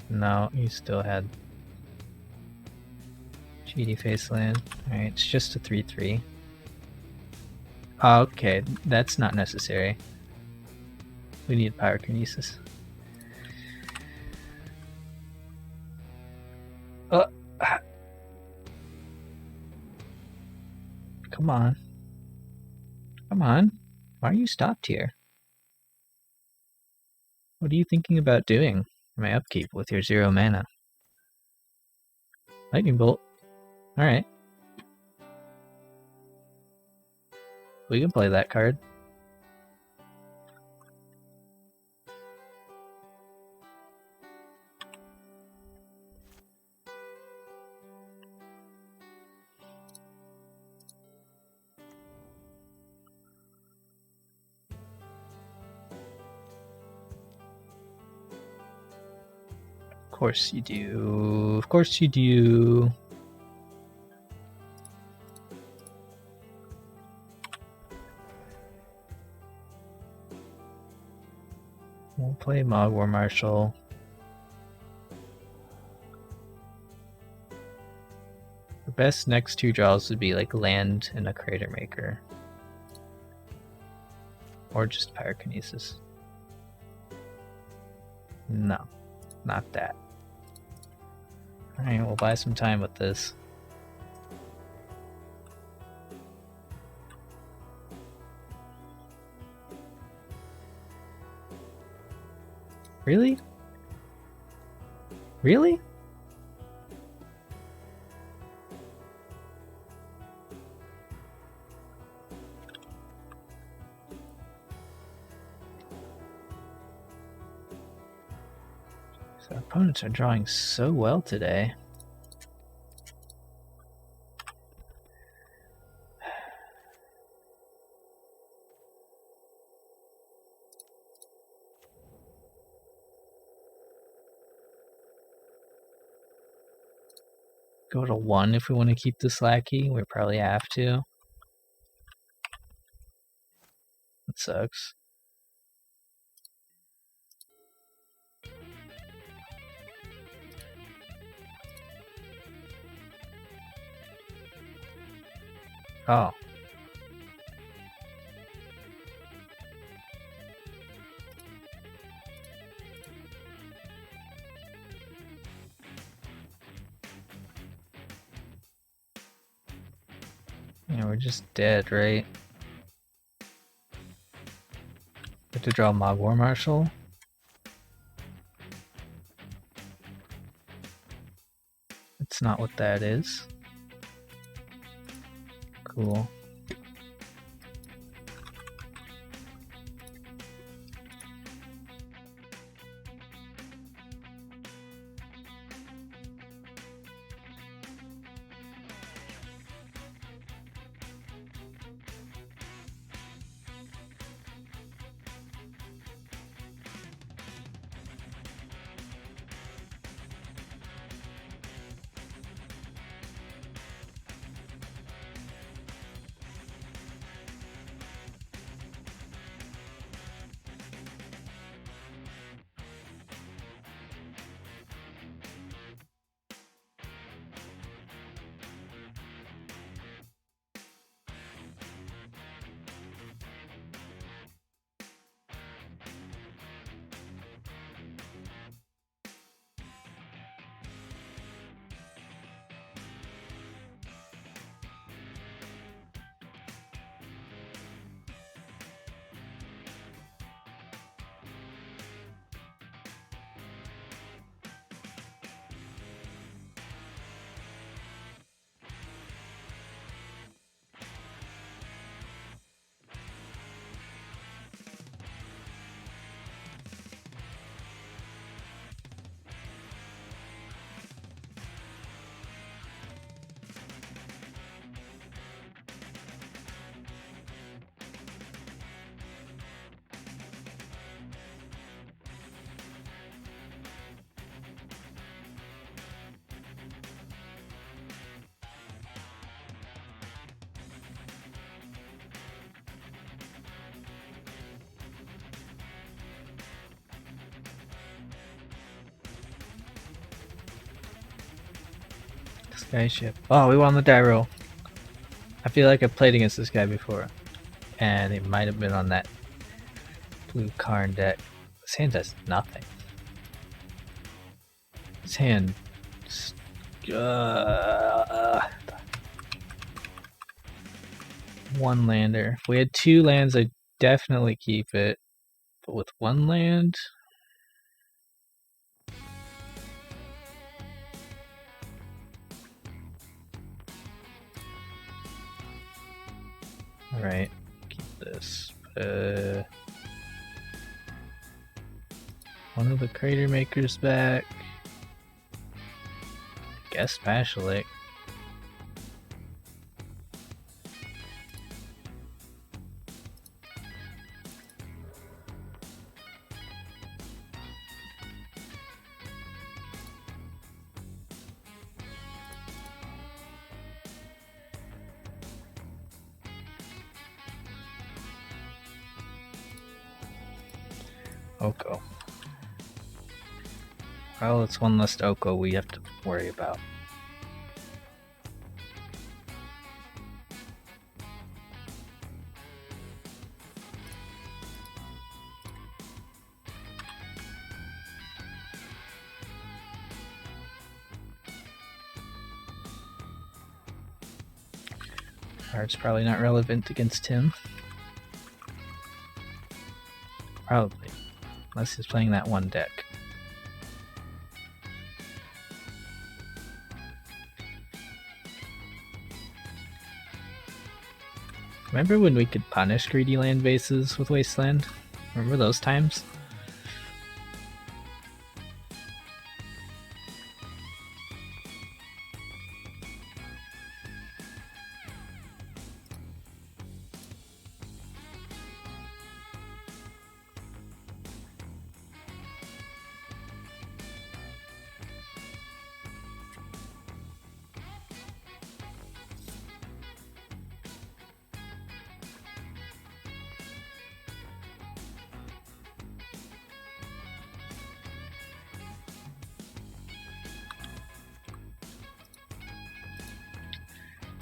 No, he still had GD Faceland. Alright, it's just a 3-3. Oh, okay, that's not necessary. We need pyrokinesis. Come on. Come on. Why are you stopped here? What are you thinking about doing in my upkeep with your 0 mana? Lightning Bolt. Alright. We can play that card. Of course you do. Of course you do. We'll play Mogwar Marshal. The best next 2 draws would be like land and a Crater Maker. Or just Pyrokinesis. No, not that. Alright, we'll buy some time with this. Really? Really? So opponents are drawing so well today. Go to 1 if we want to keep this lackey. We probably have to. That sucks. Oh. just dead, right? Have to draw Mob War Marshal. That's not what that is. Cool. Skyship. Oh, we won the die roll. I feel like I've played against this guy before. And it might have been on that blue Karn deck. This hand does nothing. This hand... one lander. If we had 2 lands, I'd definitely keep it. But with 1 land... Alright, keep this. One of the Crater Makers back. Guess Spatialite. Oko. Well, it's one less Oko we have to worry about. Card's probably not relevant against him. Probably. Unless he's playing that one deck. Remember when we could punish greedy land bases with Wasteland? Remember those times?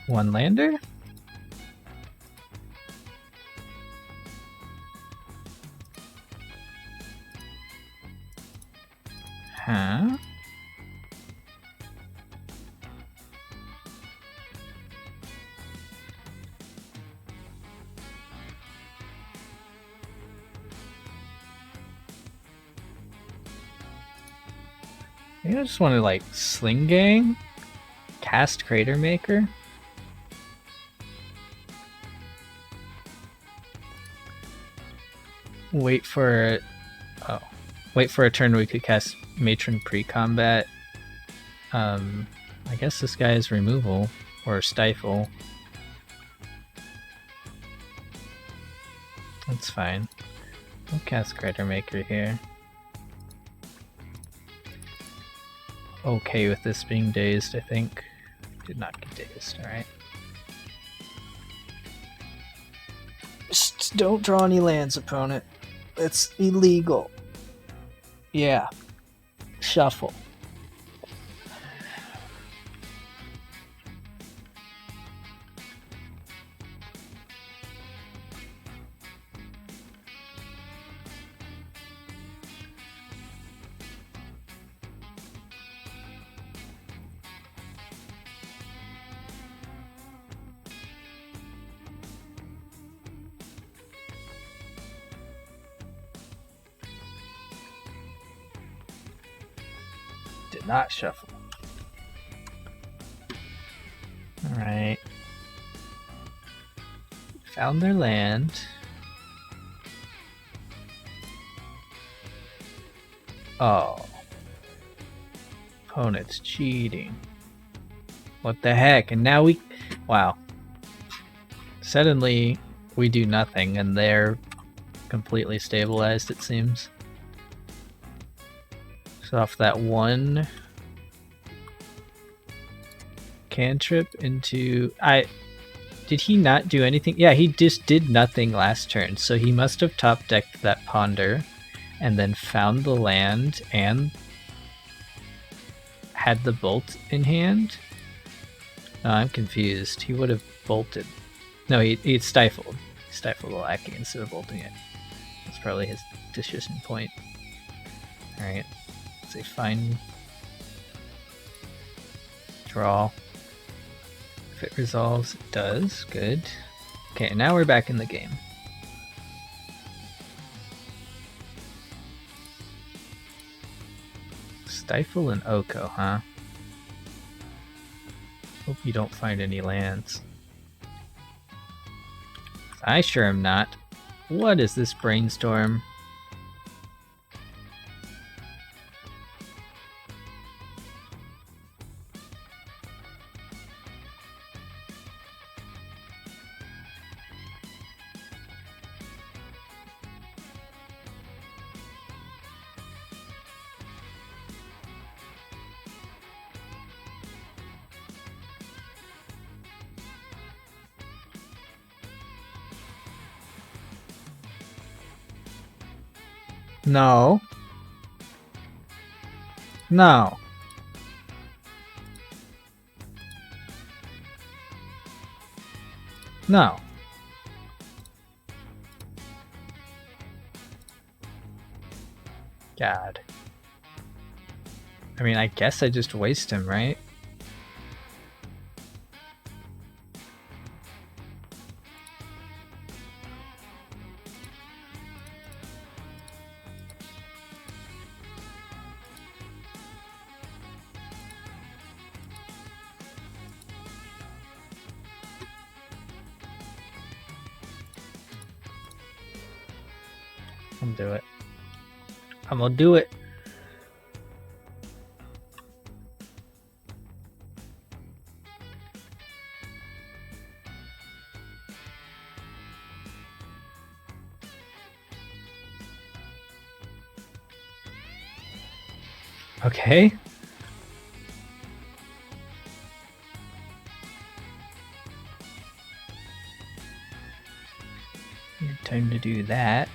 One lander? Huh? Maybe I just want to like Sling Gang? Cast Crater Maker? Wait for a turn we could cast Matron pre-combat. I guess this guy is removal or stifle. That's fine. We'll cast Crater Maker here. Okay with this being dazed, I think. Did not get dazed, alright. Just don't draw any lands, opponent. It's illegal. Yeah. Shuffle. Did not shuffle. Alright. Found their land. Oh. Opponent's cheating. What the heck? And now we... Wow. Suddenly, we do nothing and they're completely stabilized, it seems. So off that one cantrip into... Did he not do anything? Yeah, he just did nothing last turn, so he must have top decked that Ponder and then found the land and had the bolt in hand? No, I'm confused. He would have bolted. No, he stifled. He stifled the Lackey instead of bolting it. That's probably his decision point. Alright. It's a fine draw. If it resolves, it does. Good. Okay, now we're back in the game. Stifle and Oko, huh? Hope you don't find any lands. I sure am not. What is this brainstorm? No. No. No. God. I mean, I guess I just waste him, right? I'm gonna do it. I'm gonna do it. Okay. Time to do that.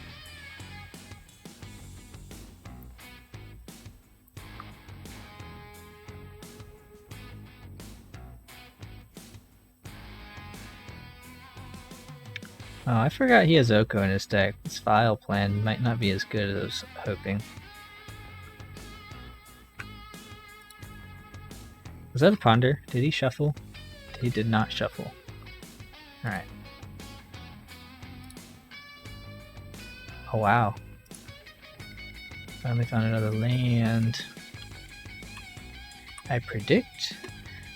Oh, I forgot he has Oko in his deck. This file plan might not be as good as I was hoping. Was that a Ponder? Did he shuffle? He did not shuffle. Alright. Oh wow. Finally found another land. I predict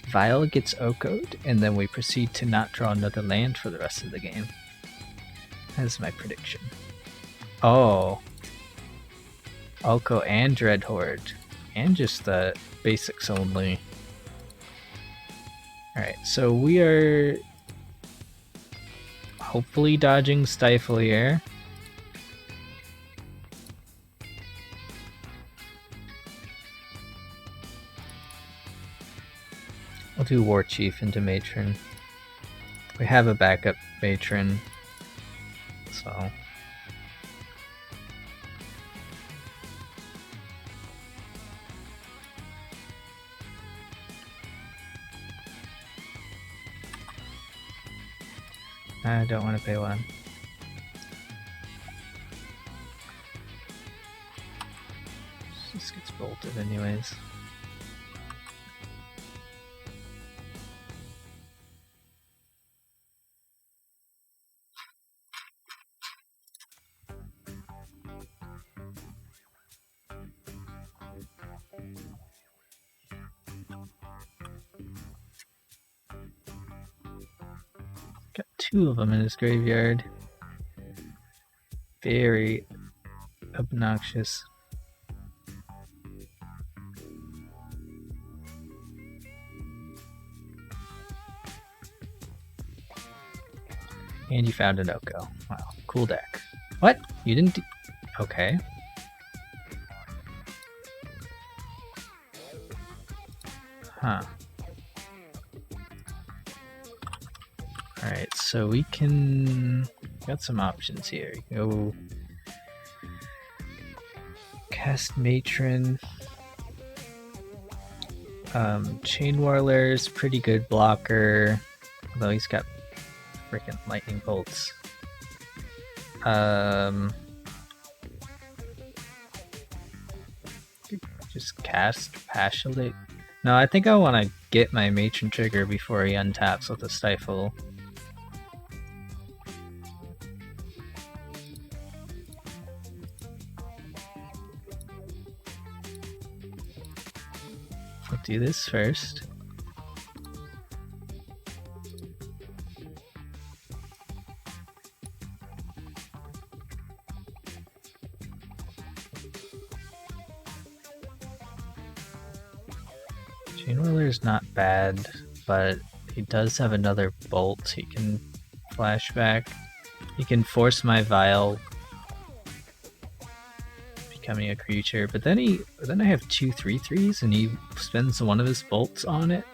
Vile gets Oko'd, and then we proceed to not draw another land for the rest of the game. That is my prediction. Oh. Oko and Dread Horde. And just the basics only. Alright, so we are hopefully dodging Stifle here. I'll do War Chief into Matron. We have a backup Matron, so... I don't want to pay one. This gets bolted anyways. Got two of them in his graveyard. Very obnoxious. And you found an Oko. Wow, cool deck. What? You didn't do... Okay. Huh. Alright, so we can... Got some options here. Go... Cast Matron. Chain Whirler's pretty good blocker. Although he's got freaking lightning bolts. Just cast Passionate. No, I think I want to get my Matron trigger before he untaps with a Stifle. I'll do this first. Chain Whirler's not bad, but he does have another bolt he can flashback. He can force my Vile becoming a creature, but then I have 2 3/3s and he spends one of his bolts on it.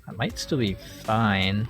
That might still be fine.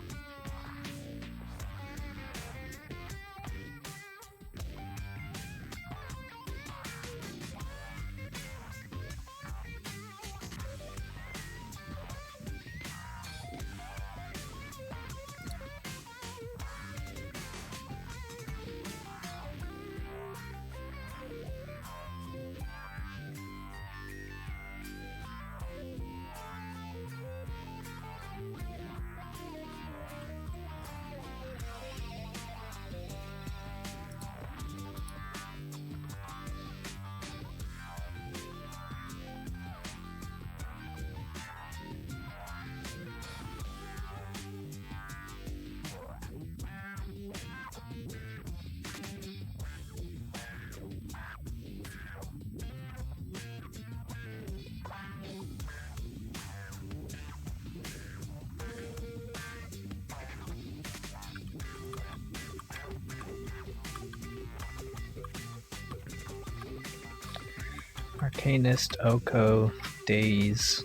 Arcanist, Oko, Daze.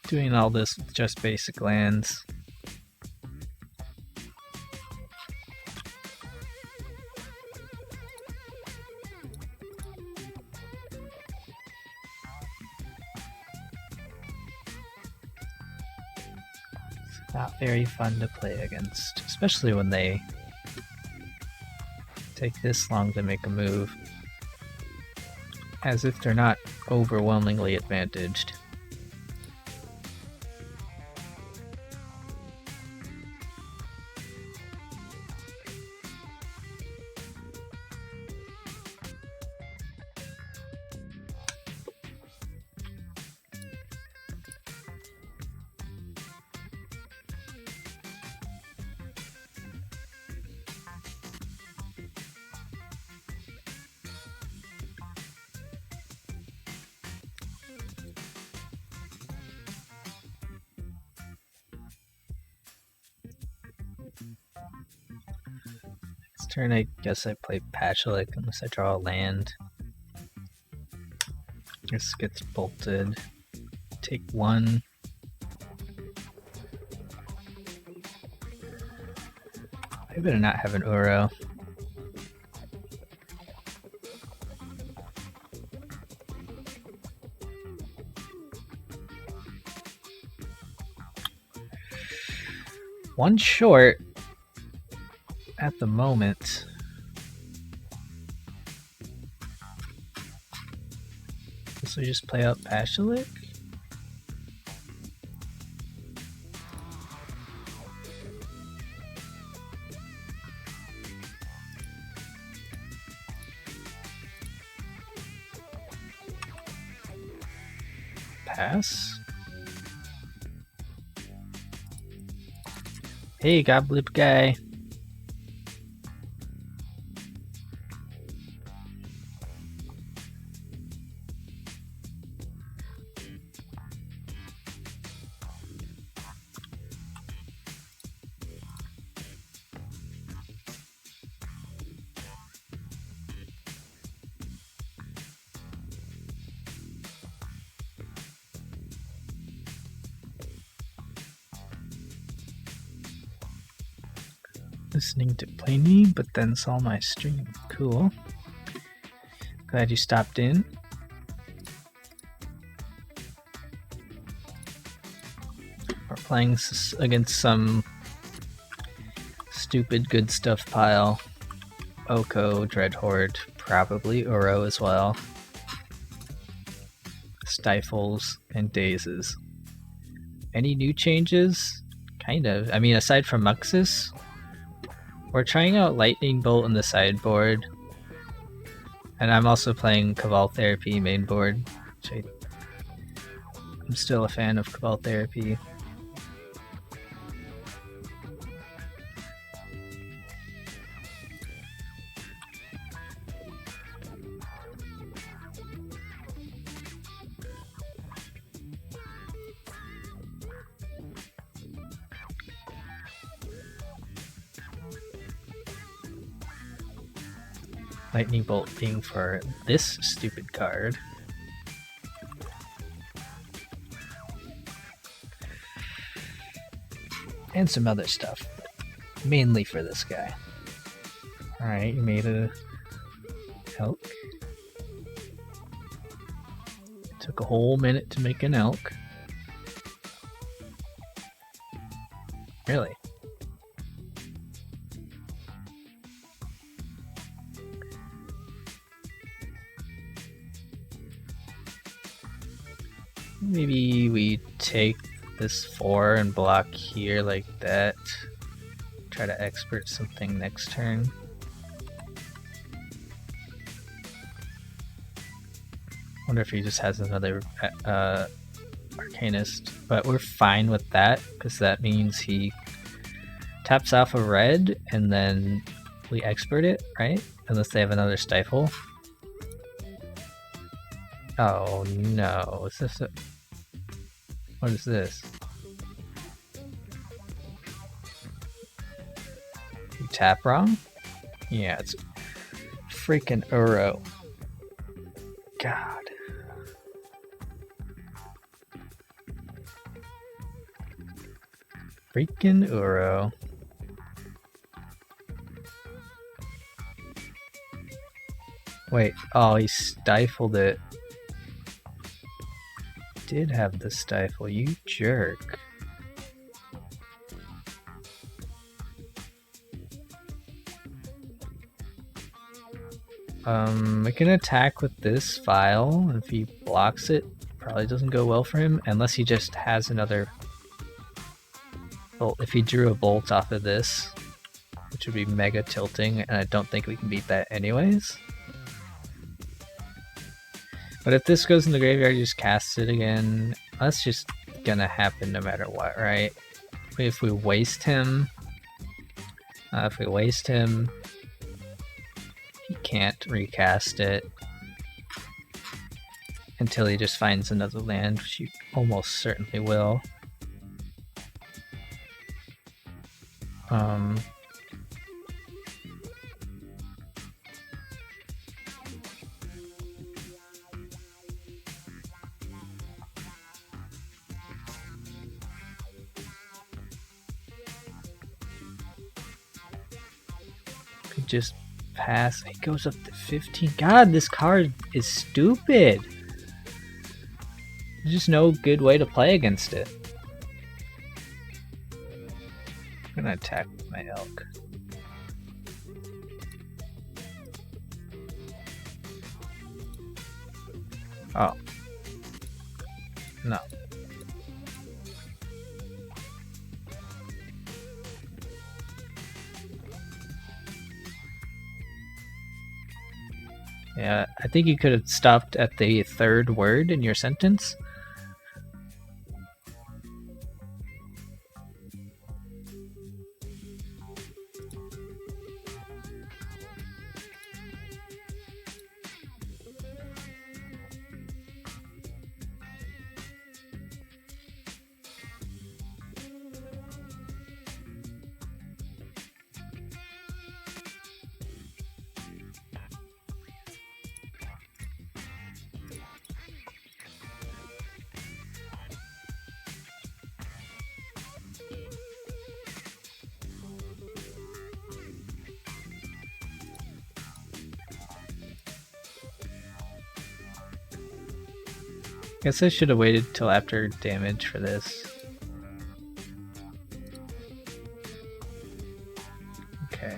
Doing all this with just basic lands. It's not very fun to play against, especially when they take this long to make a move. As if they're not overwhelmingly advantaged. turn, I guess I play Patchlick unless I draw a land. This gets bolted. Take one. I better not have an Uro. One short at the moment. So we just play out Pashulik? Pass? Hey, Goblip guy. Listening to play me, but then saw my stream. Cool. Glad you stopped in. We're playing against some stupid good stuff pile. Oko, Dreadhorde, probably Uro as well. Stifles and Dazes. Any new changes? Kind of. I mean, aside from Muxus, we're trying out Lightning Bolt in the sideboard. And I'm also playing Cabal Therapy main board. Which I'm still a fan of Cabal Therapy. Lightning Bolt being for this stupid card. And some other stuff. Mainly for this guy. Alright, you made a elk. Took a whole minute to make an elk. Really? Maybe we take this 4 and block here like that. Try to expert something next turn. Wonder if he just has another Arcanist, but we're fine with that because that means he taps off a red and then we expert it, right? Unless they have another Stifle. Oh no, is this a... What is this? You tap wrong? Yeah, it's freaking Uro. God. Freaking Uro. Wait, oh, he stifled it. Did have the stifle, you jerk. We can attack with this file. If he blocks it, probably doesn't go well for him, unless he just has another bolt. If he drew a bolt off of this, which would be mega tilting, and I don't think we can beat that anyways. But if this goes in the graveyard, you just cast it again. That's just gonna happen no matter what, right? If we waste him, he can't recast it until he just finds another land, which he almost certainly will. could just pass. It goes up to 15. God, this card is stupid. There's just no good way to play against it. I'm gonna attack my elk. Oh. No. Yeah, I think you could have stopped at the third word in your sentence. Guess I should have waited till after damage for this. Okay.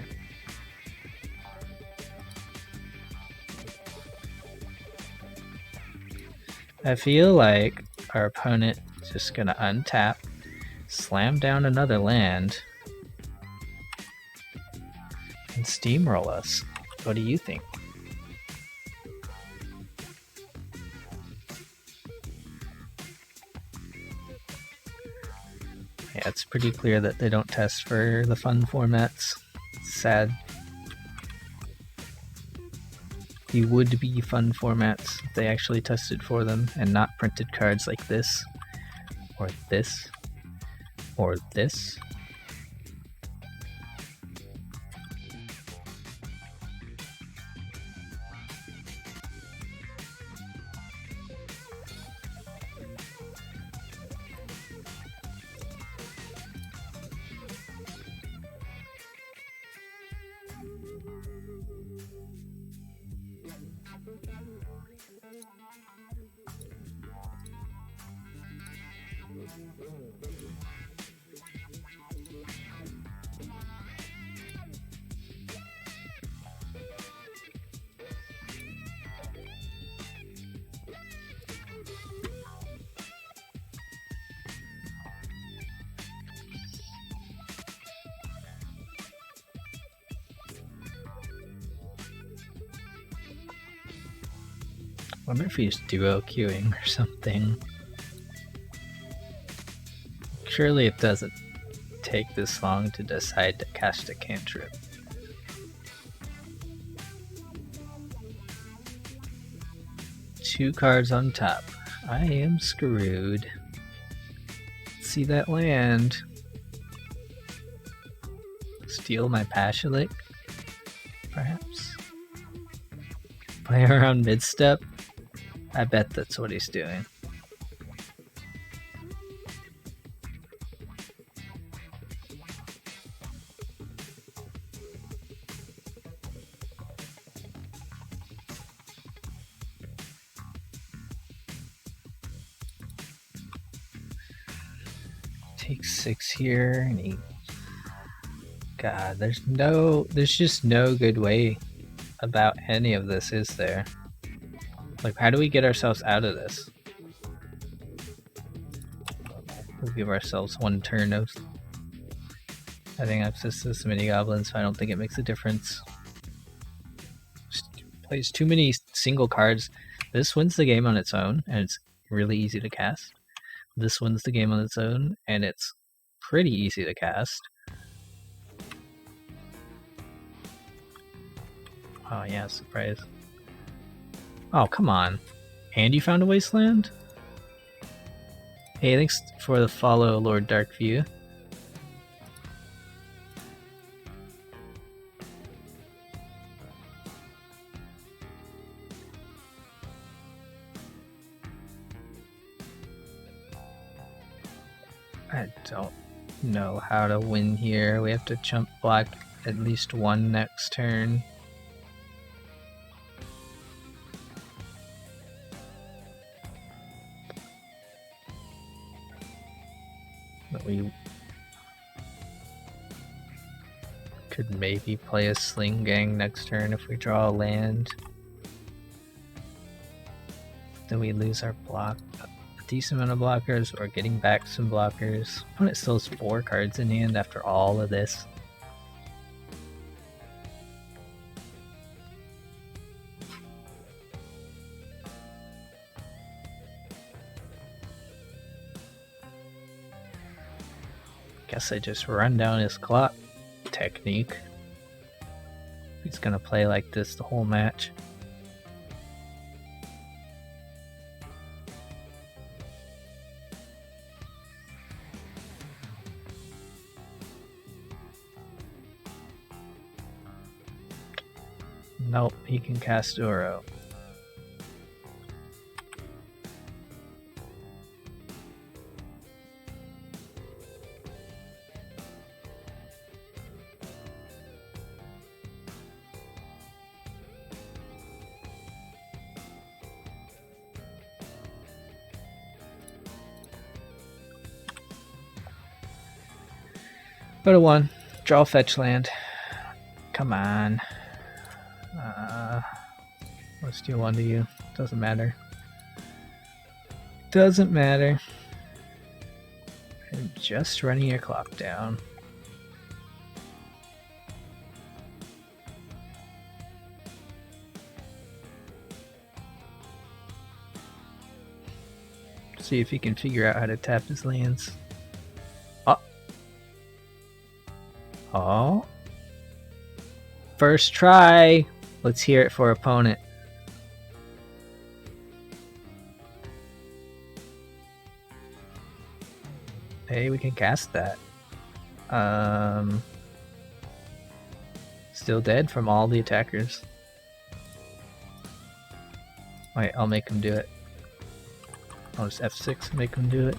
I feel like our opponent is just gonna untap, slam down another land, and steamroll us. What do you think? Yeah, it's pretty clear that they don't test for the fun formats. It's sad. The would-be fun formats, if they actually tested for them and not printed cards like this, or this, or this. I wonder if he's duo queuing or something. Surely it doesn't take this long to decide to cast a cantrip. Two cards on top. I am screwed. See that land. Steal my Pashulik? Perhaps? Play around mid-step? I bet that's what he's doing. Take 6 here and he... God, there's just no good way about any of this, is there? Like, how do we get ourselves out of this? We'll give ourselves one turn of having access to this many goblins, so I don't think it makes a difference. Just plays too many single cards. This wins the game on its own, and it's really easy to cast. This wins the game on its own, and it's pretty easy to cast. Oh yeah, surprise. Oh, come on. And you found a wasteland? Hey, thanks for the follow, Lord Darkview. I don't know how to win here. We have to chump block at least one next turn. But we could maybe play a Sling Gang next turn if we draw a land. Then we lose our block, a decent amount of blockers, or getting back some blockers. Opponent still has 4 cards in hand after all of this. Guess I just run down his clock technique. He's gonna play like this the whole match. Nope, he can cast Uro. Go to 1, draw fetch land. Come on. Let's do 1 to you. Doesn't matter. Doesn't matter. I'm just running your clock down. See if he can figure out how to tap his lands. Oh. Oh. First try. Let's hear it for opponent. Hey, we can cast that. Still dead from all the attackers. Wait, I'll make him do it. I'll just F6 and make him do it.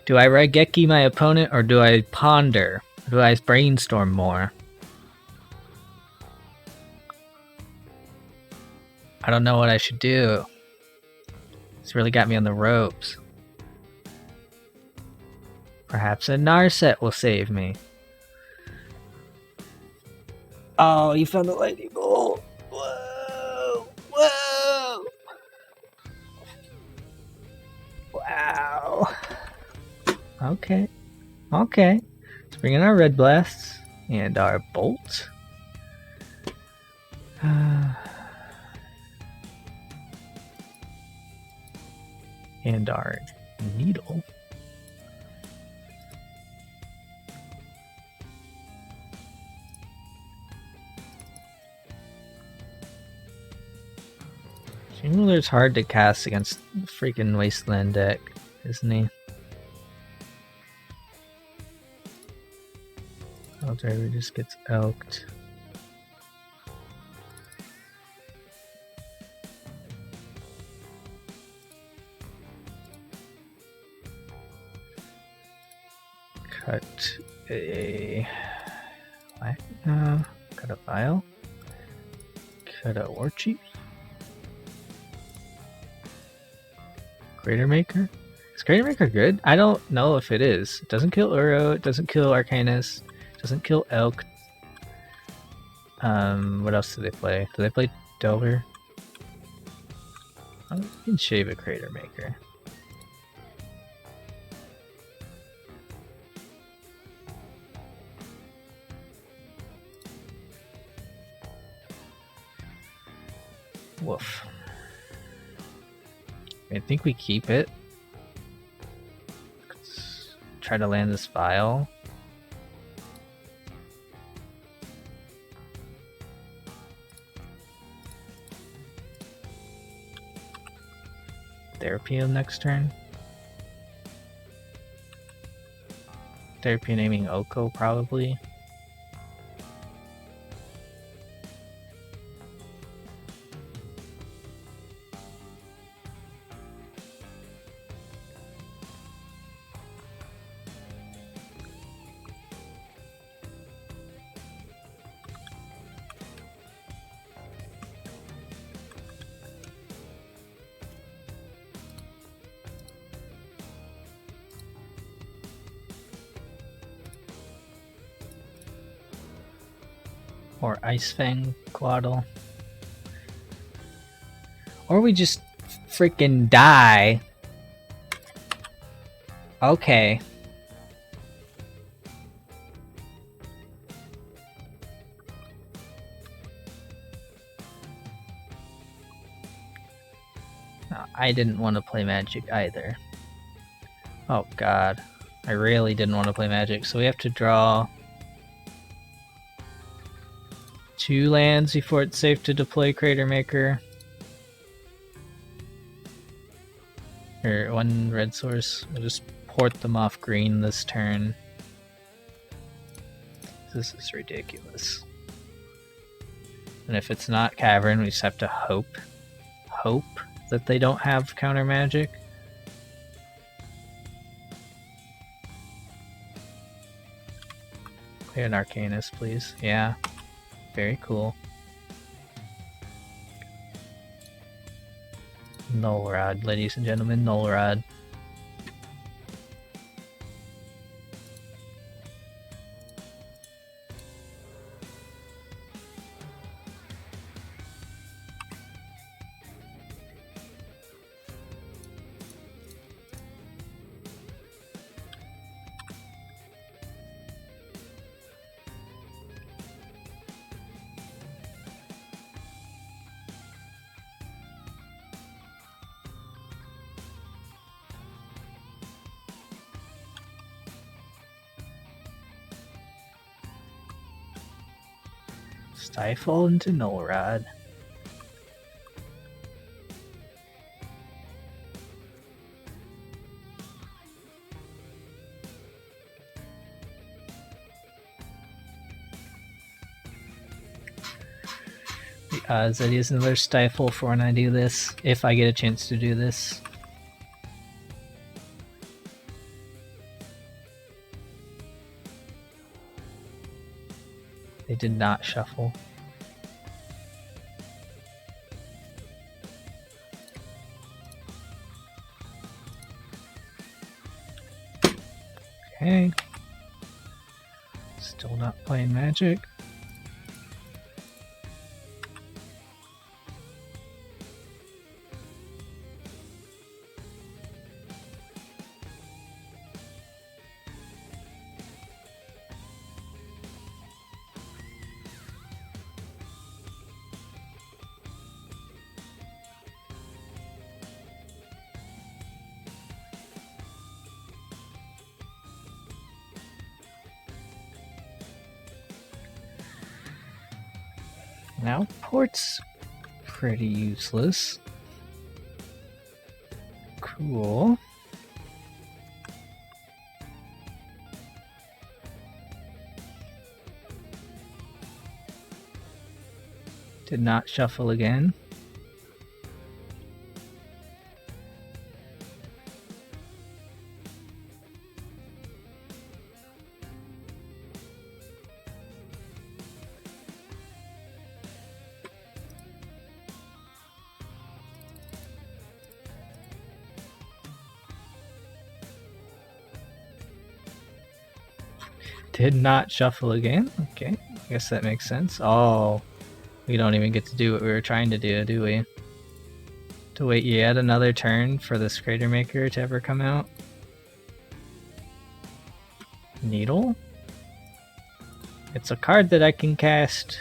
Do I Raigeki my opponent or do I ponder? Do I brainstorm more? I don't know what I should do. It's really got me on the ropes. Perhaps a Narset will save me. Oh, you found the lightning bolt. Whoa! Whoa! Wow. Okay. Okay. Let's bring in our red blasts and our bolt. And our needle. Shingler's hard to cast against the freaking Wasteland deck, isn't he? Driver just gets elked. Cut a cut a vial. Cut a war chief. Crater Maker. Is Crater Maker good? I don't know if it is. It doesn't kill Uro. It doesn't kill Arcanus. Doesn't kill Elk. What else do they play? Do they play Delver? Oh, you can shave a Crater Maker. Woof. I think we keep it. Let's try to land this vial. Therapy next turn. Therapy naming Oko, probably. Or Ice Fang Quaddle. Or we just freaking die. Okay. No, I didn't want to play Magic either. Oh god. I really didn't want to play Magic, so we have to draw 2 lands before it's safe to deploy Crater Maker. Or 1 red source. We'll just port them off green this turn. This is ridiculous. And if it's not Cavern, we just have to hope that they don't have counter magic. Play an Arcanist, please. Yeah. Very cool. Null Rod, ladies and gentlemen, Null Rod. Stifle into Null Rod. The odds that he has another Stifle for when I do this, if I get a chance to do this. They did not shuffle. Okay. Still not playing Magic. Now port's pretty useless. Cool. Did not shuffle again. Did not shuffle again? Okay, I guess that makes sense. Oh, we don't even get to do what we were trying to do we? To wait yet another turn for this Crater Maker to ever come out? Needle? It's a card that I can cast.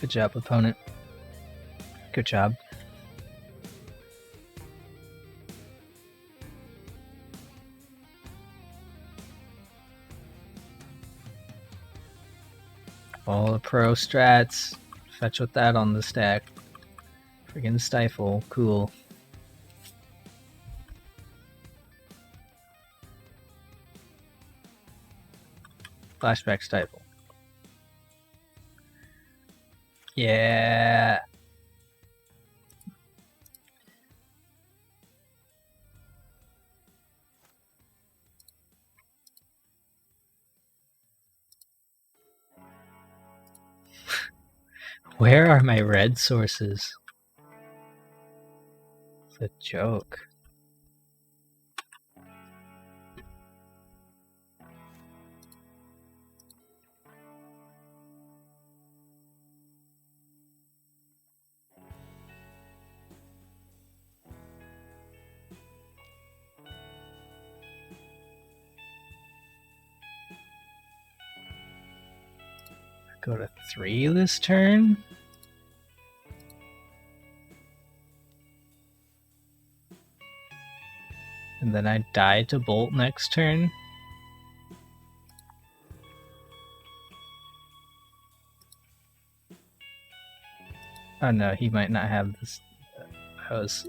Good job, opponent. Good job. All the pro strats. Fetch with that on the stack. Friggin' stifle. Cool. Flashback stifle. Yeah. Where are my red sources? It's a joke. Go to 3 this turn? And then I die to bolt next turn? Oh no, he might not have this. I was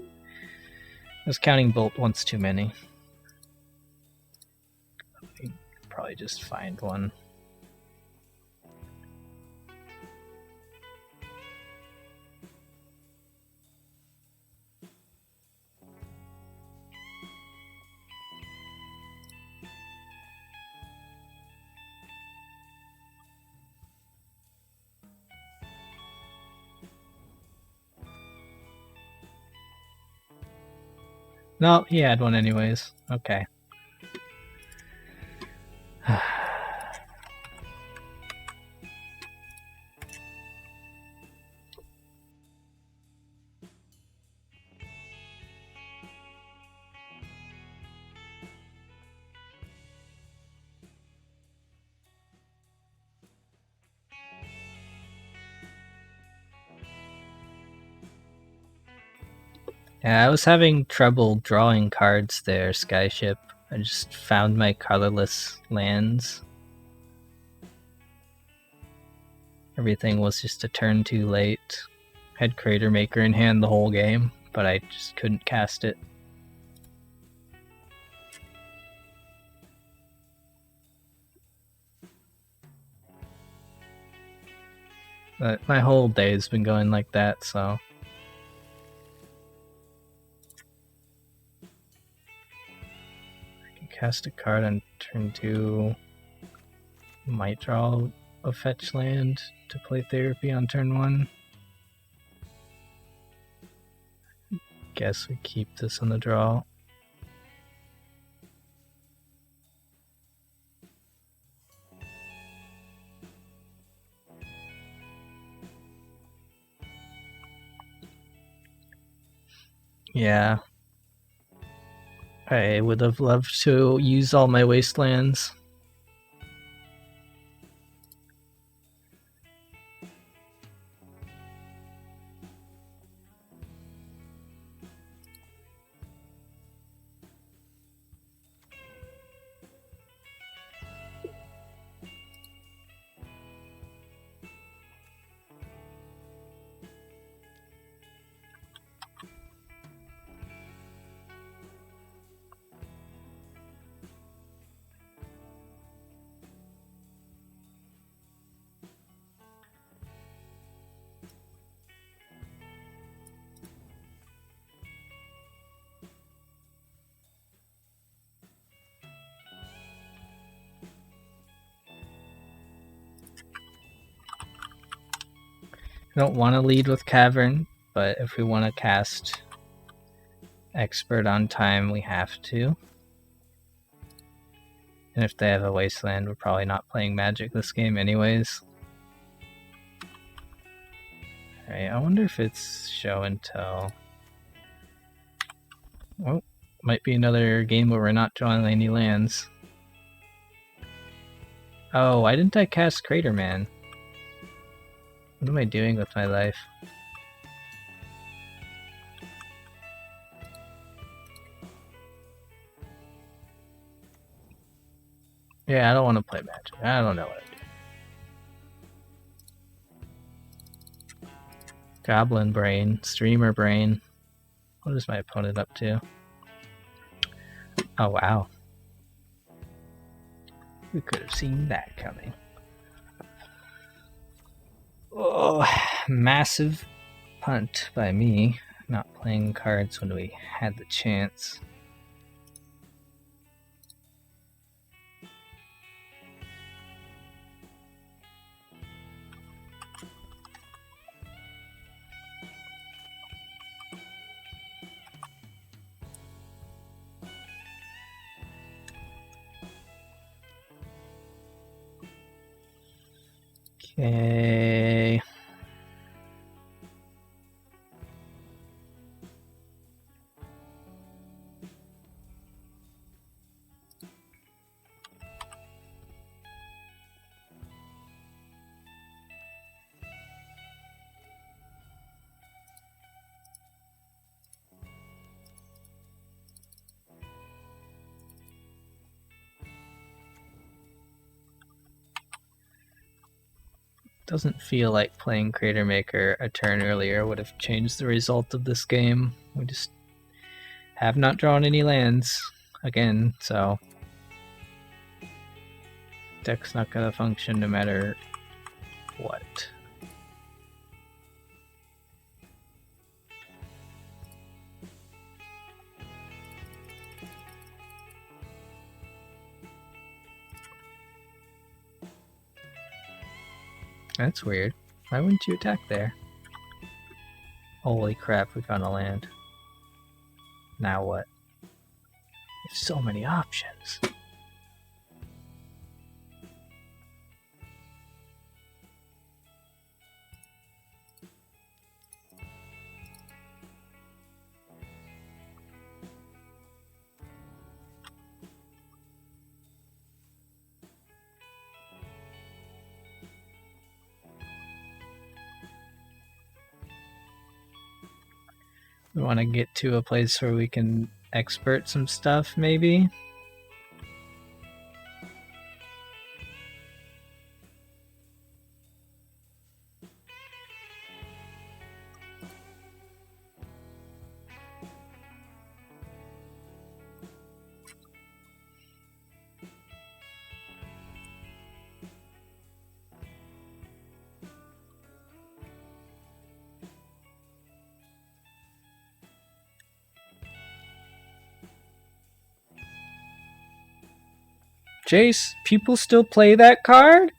counting bolt once too many. Probably just find one. No, he had one anyways. Okay. Yeah, I was having trouble drawing cards there, Skyship. I just found my colorless lands. Everything was just a turn too late. Had Crater Maker in hand the whole game, but I just couldn't cast it. But my whole day's been going like that, so... I can cast a card on turn 2. Might draw a fetch land to play Therapy on turn 1. Guess we keep this on the draw. Yeah. I would have loved to use all my wastelands. I don't want to lead with Cavern, but if we want to cast Expert on time, we have to. And if they have a Wasteland, we're probably not playing Magic this game anyways. Alright, I wonder if it's Show and Tell. Oh, might be another game where we're not drawing any lands. Oh, why didn't I cast Crater Man? What am I doing with my life? Yeah, I don't want to play Magic. I don't know what I'm doing. Goblin Brain, Streamer Brain. What is my opponent up to? Oh, wow. Who could have seen that coming? Oh, massive punt by me. Not playing cards when we had the chance. Okay. Doesn't feel like playing Crater Maker a turn earlier would have changed the result of this game. We just have not drawn any lands again, so deck's not gonna function no matter what. That's weird. Why wouldn't you attack there? Holy crap, we found a land. Now what? There's so many options. We want to get to a place where we can expert some stuff, maybe? Jace, people still play that card?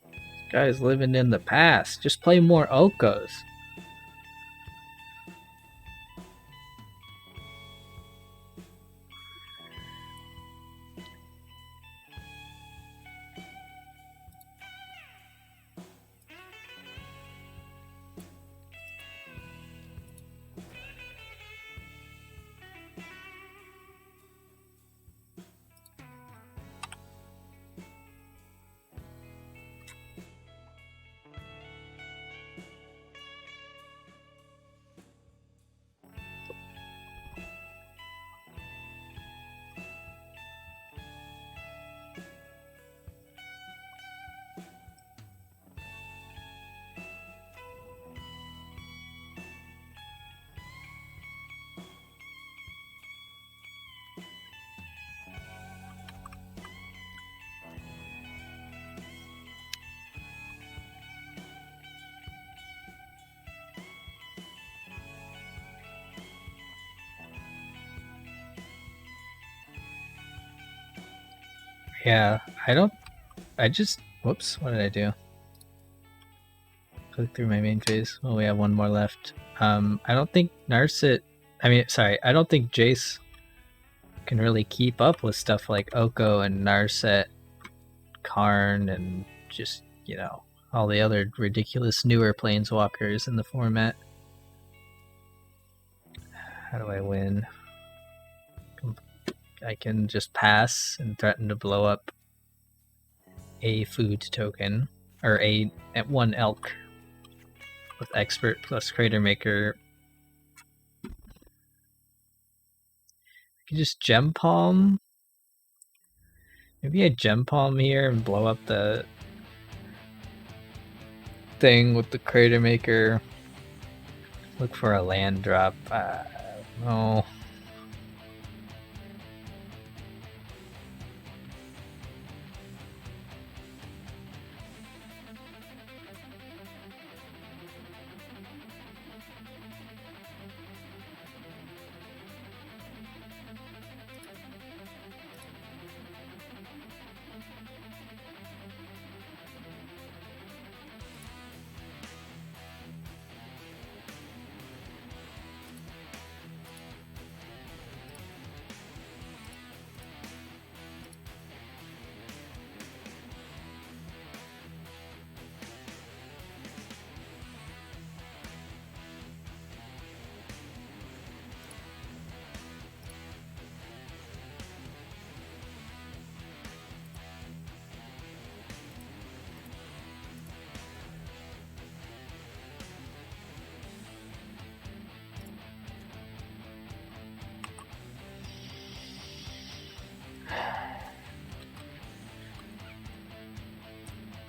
This guy's living in the past. Just play more Okos. Yeah, whoops, what did I do? Click through my main phase. Oh, we have one more left. I don't think I don't think Jace can really keep up with stuff like Oko and Narset, Karn, and just, all the other ridiculous newer planeswalkers in the format. How do I win? I can just pass and threaten to blow up a food token, or a at 1 elk with expert plus crater maker. I could just gem palm. Maybe I gem palm here and blow up the thing with the crater maker. Look for a land drop. No.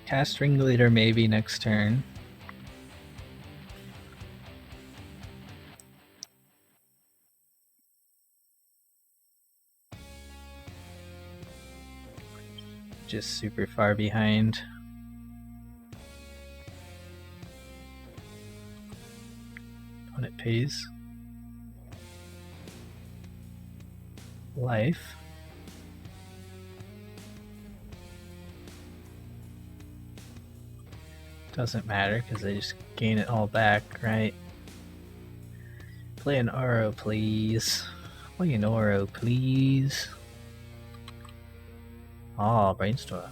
Cast Ringleader maybe next turn. Just super far behind. When it pays. Life. Doesn't matter because they just gain it all back, right? Play an Oro, please. Play an Oro, please. Oh, Brainstorm.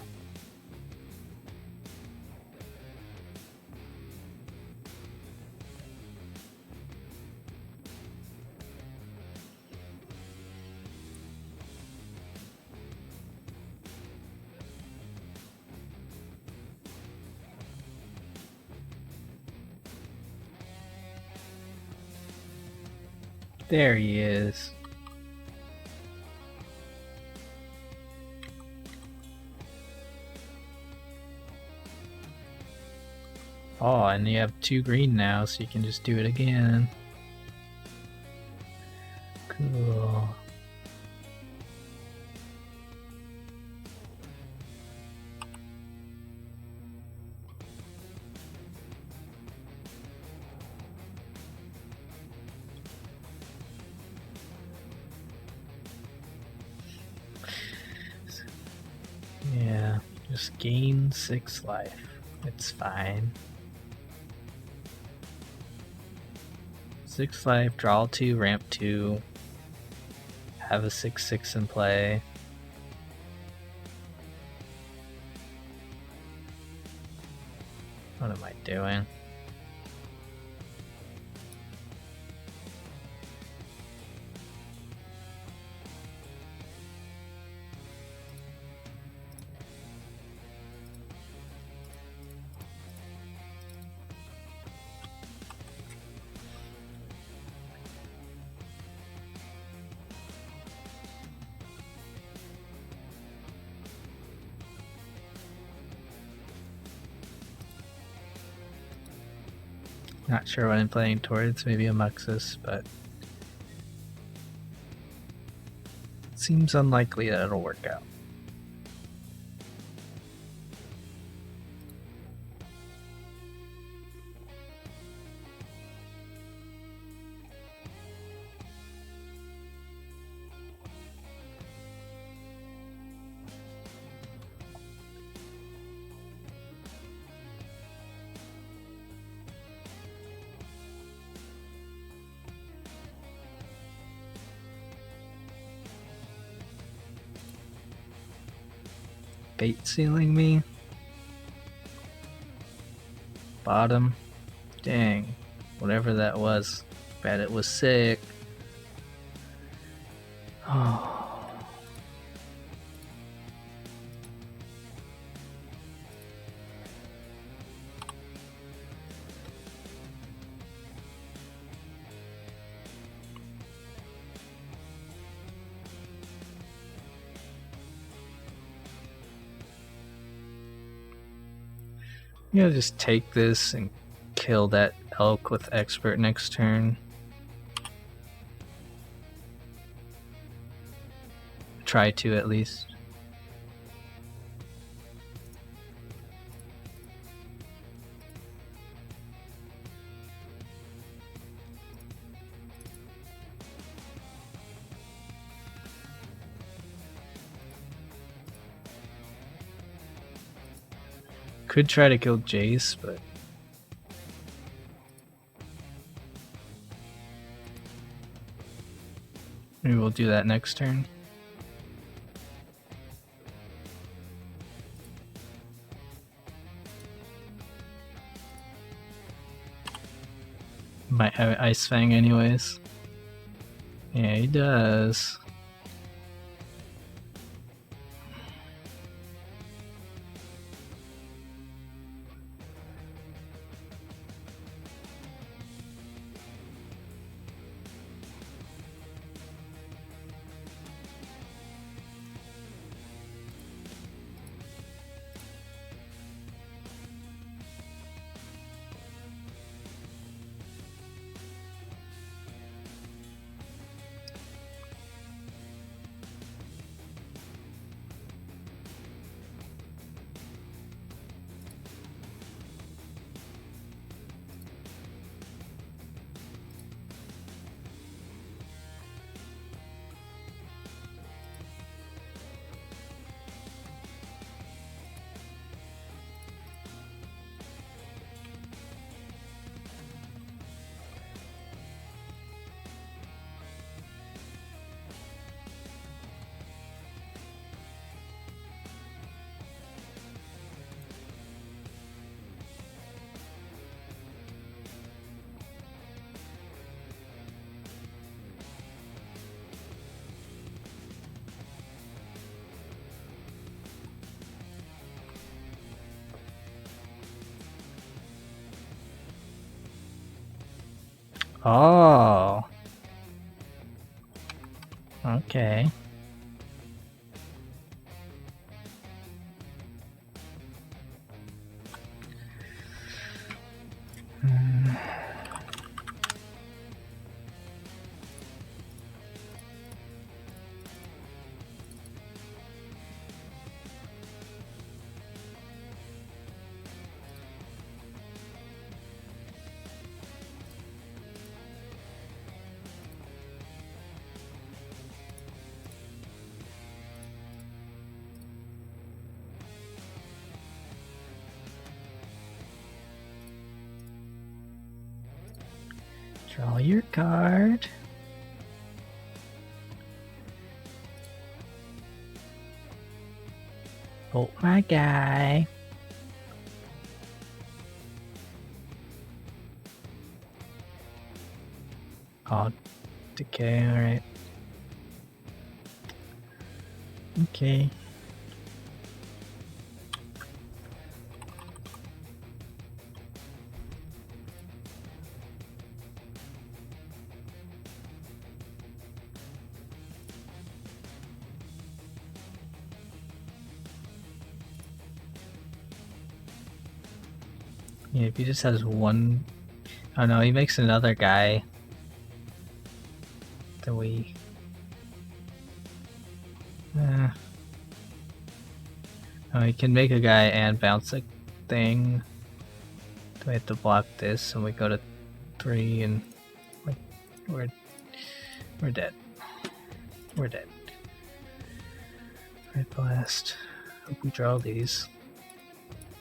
There he is. Oh, and you have 2 green now, so you can just do it again. Cool. Yeah, just gain 6 life. It's fine. 6 life, draw 2, ramp 2. Have a 6/6 in play. What am I doing? Not sure what I'm playing towards, maybe a Muxus, but it seems unlikely that it'll work out. Bait sealing me? Bottom? Dang. Whatever that was. Bet it was sick. Oh. You know, just take this and kill that elk with expert next turn. Try to at least. Could try to kill Jace, but maybe we'll do that next turn. Might have Ice Fang anyways. Yeah, he does. Oh. Okay. Draw your card. Oh my guy. Oh, decay, alright. Okay. Yeah, if he just has one... Oh no, he makes another guy. Then we... Oh, he can make a guy and bounce a thing. Do we have to block this and we go to 3 and... We're dead. We're dead. Red Blast. Hope we draw these.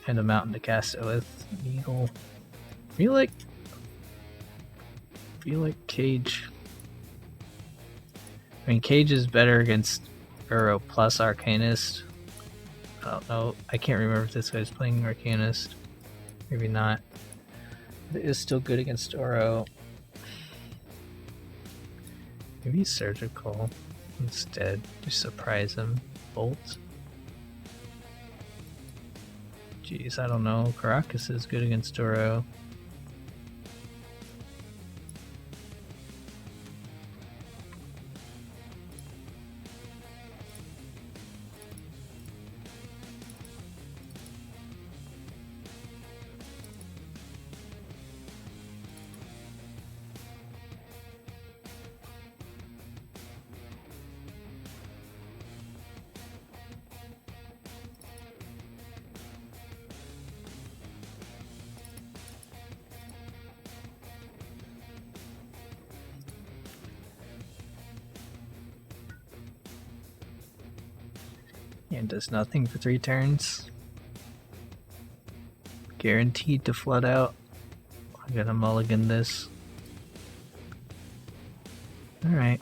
And a mountain to cast it with. Eagle. Feel like Cage. I mean, Cage is better against Uro plus Arcanist. I don't know. I can't remember if this guy's playing Arcanist. Maybe not. But it is still good against Uro. Maybe Surgical instead. Just surprise him. Bolt. Jeez, I don't know. Caracas is good against Uro. And does nothing for 3 turns. Guaranteed to flood out. I gotta mulligan this. Alright.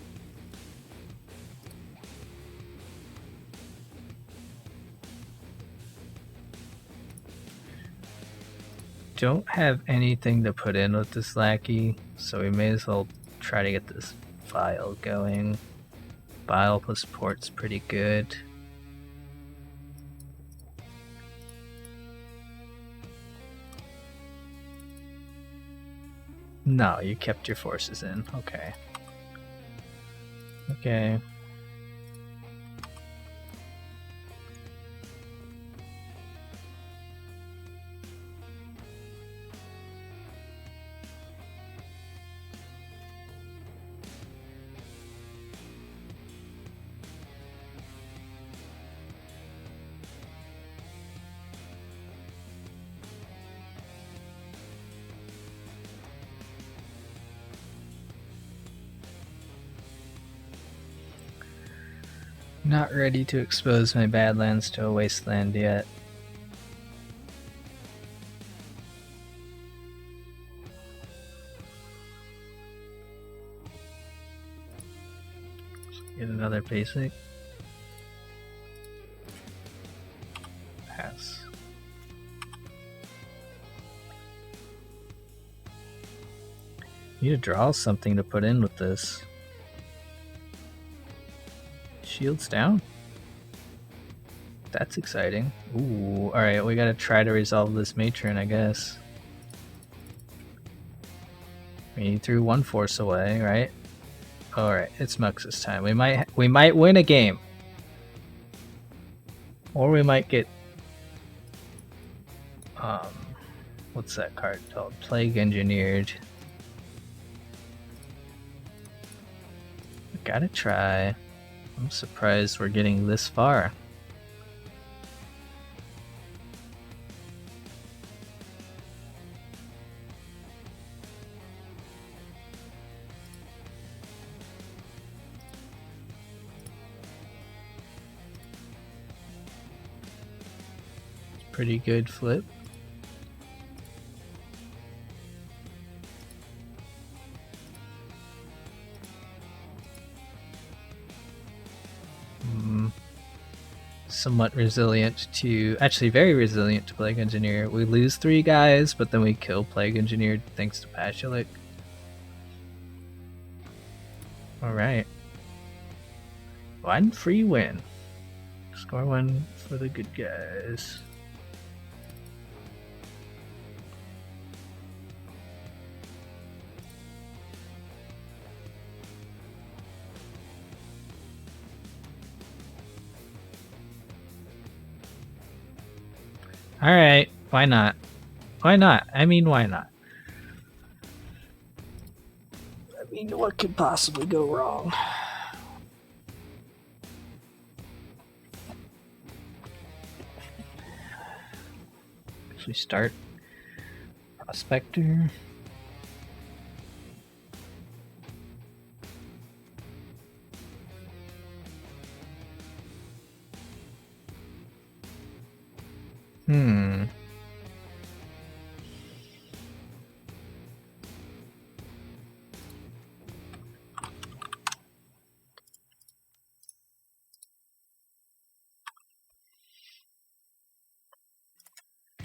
Don't have anything to put in with this lackey, so we may as well try to get this file going. Bile plus port's pretty good. No, you kept your forces in. Okay. Okay. Not ready to expose my Badlands to a wasteland yet. Get another basic. Pass. Need to draw something to put in with this. Shields down? That's exciting. Ooh, alright, we gotta try to resolve this matron, I guess. We threw 1 force away, right? Alright, it's Mux's time. We might win a game. Or we might get what's that card called? Plague Engineered. We gotta try. I'm surprised we're getting this far. Pretty good flip. Somewhat resilient to, actually very resilient to Plague Engineer. We lose 3 guys, but then we kill Plague Engineer thanks to Pashulik. Alright. 1 free win. Score 1 for the good guys. Alright, why not? Why not? I mean, why not? I mean, what could possibly go wrong? Should we start Prospector?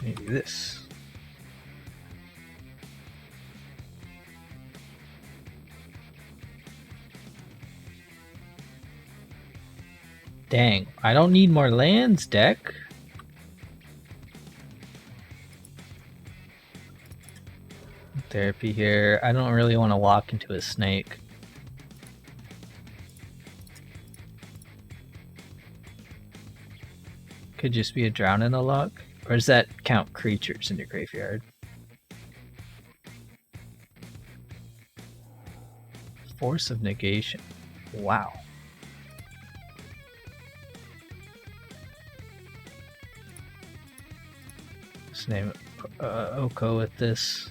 Maybe this. Dang, I don't need more lands, deck. Therapy here. I don't really want to walk into a snake. Could just be a drown in a luck. Or does that count creatures in your graveyard? Force of negation. Wow. Let's name it Oko with this.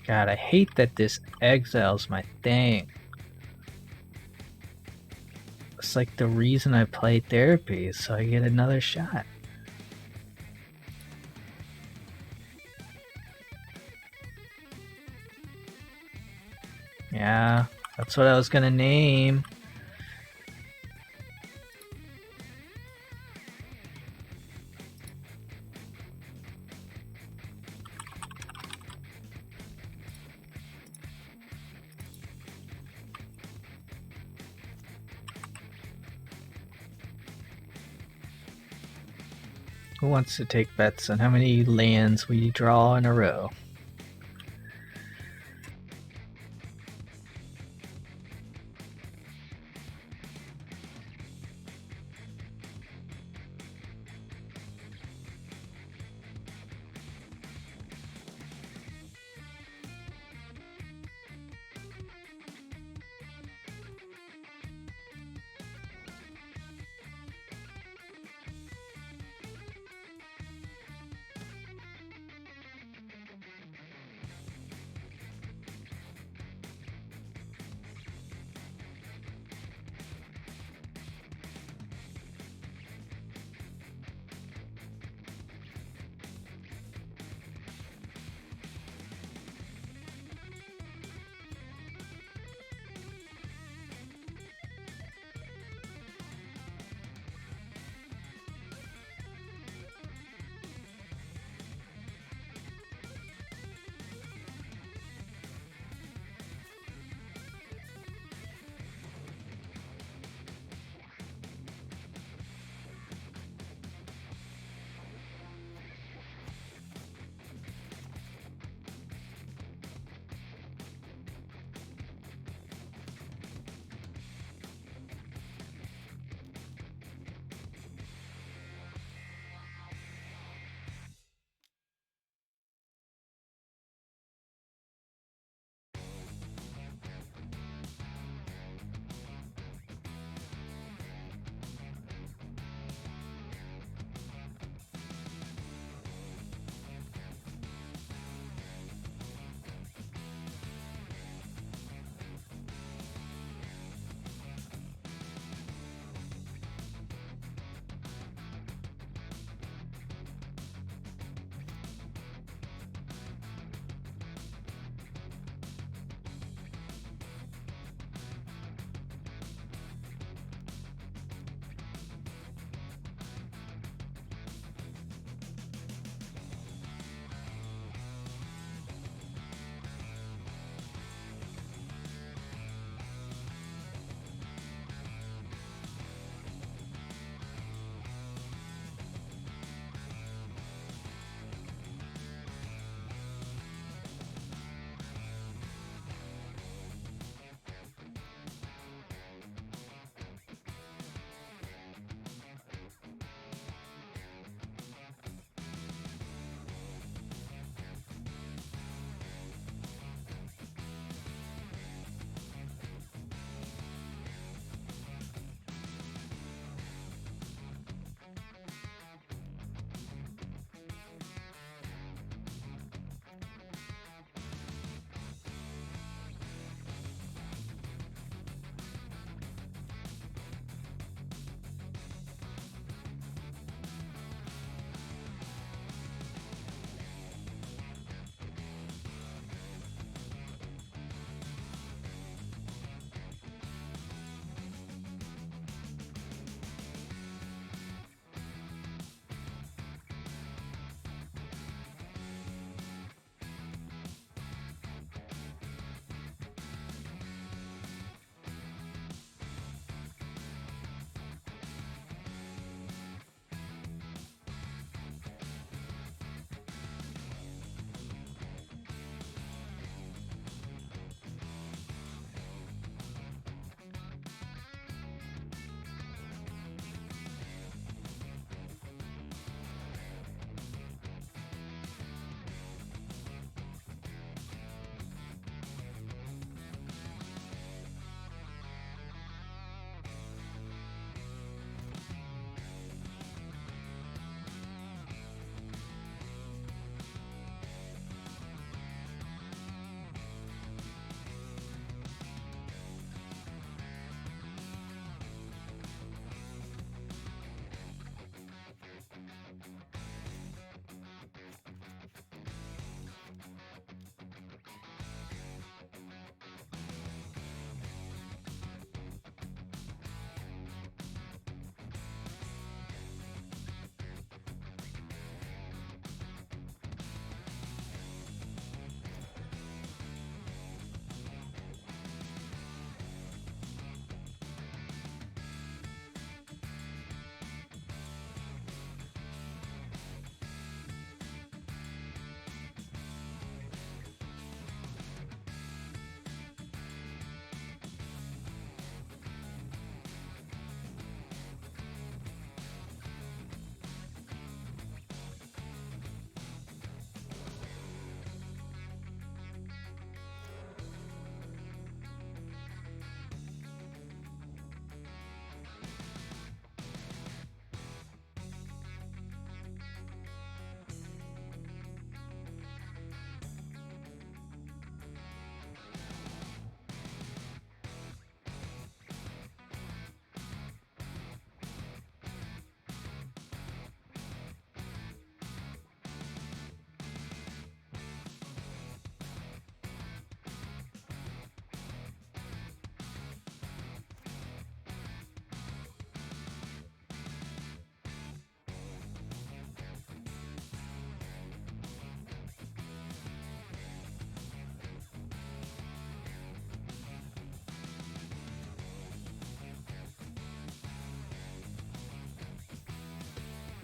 God, I hate that this exiles my thing. It's like the reason I play therapy is so I get another shot. Yeah, that's what I was gonna name. Who wants to take bets on how many lands we draw in a row?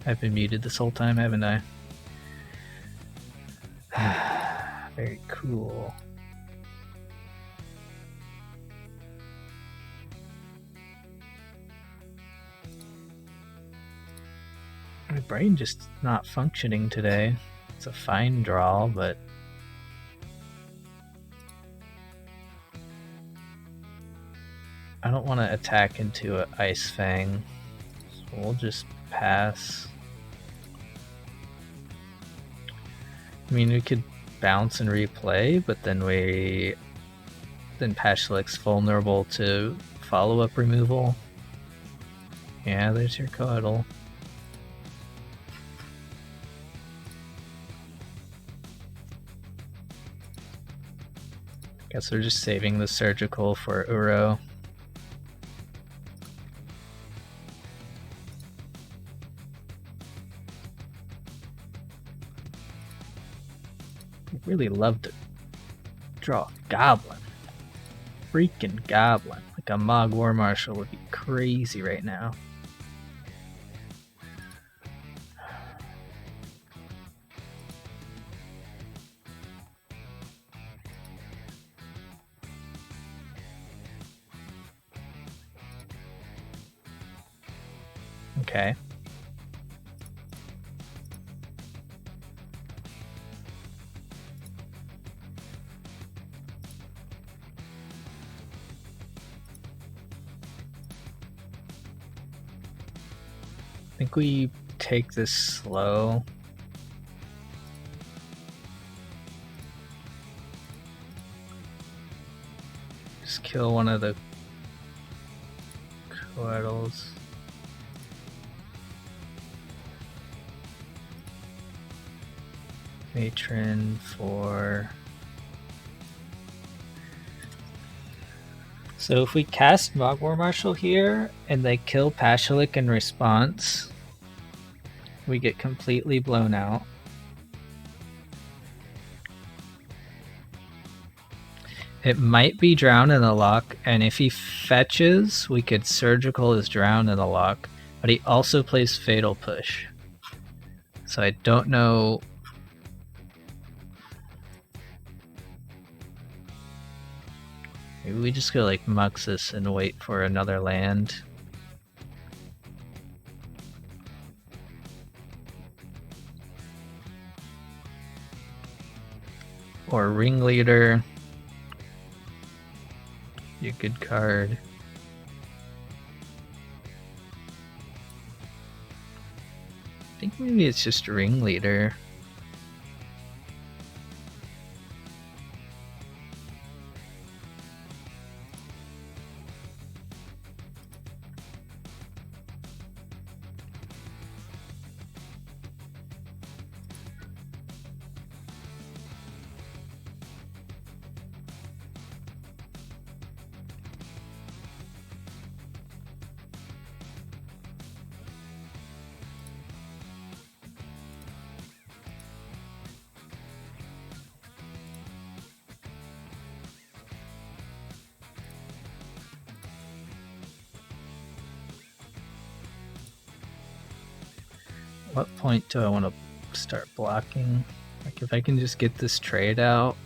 I've been muted this whole time, haven't I? Very cool. My brain just not functioning today. It's a fine draw, but I don't want to attack into an Ice Fang, so we'll just pass. I mean, we could bounce and replay, but then Pashalik's vulnerable to follow-up removal. Yeah, there's your Coatl. Guess we're just saving the surgical for Uro. Really love to draw a goblin. Freaking goblin. Like a Mog War Marshal would be crazy right now. Okay. I think we take this slow. Just kill one of the Coatls. Matron for... So if we cast Mog War Marshal here, and they kill Pashalik in response, we get completely blown out. It might be Drown in the Lock, and if he fetches, we could Surgical his Drown in the Lock, but he also plays Fatal Push. So I don't know... Maybe we just go like Muxus and wait for another land. Or Ringleader. Be a good card. I think maybe it's just Ringleader. What point do I want to start blocking? Like if I can just get this trade out.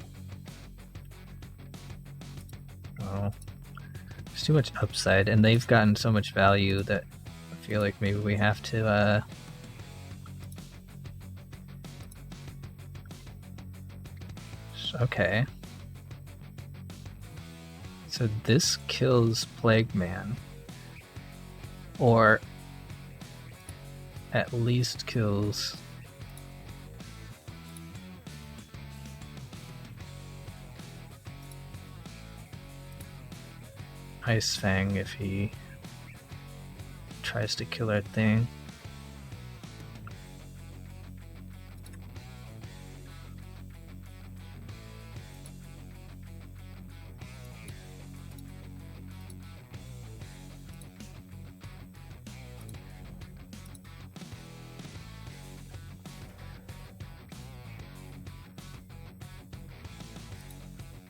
Oh, there's too much upside, and they've gotten so much value that I feel like maybe we have to okay. So this kills Plague Man. Or at least kills Ice Fang if he tries to kill our thing.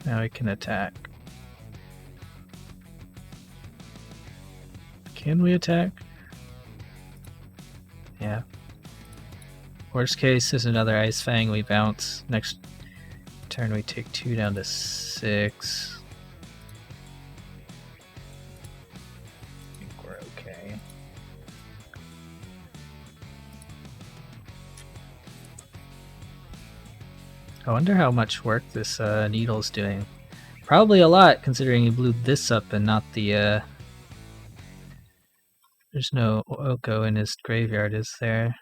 Now we can attack. Can we attack? Yeah. Worst case is another Ice Fang, we bounce. Next turn we take 2 down to 6. I think we're okay. I wonder how much work this needle's doing. Probably a lot, considering he blew this up and not the there's no Oko in his graveyard, is there?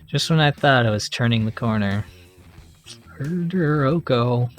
Just when I thought I was turning the corner. Herder Oko.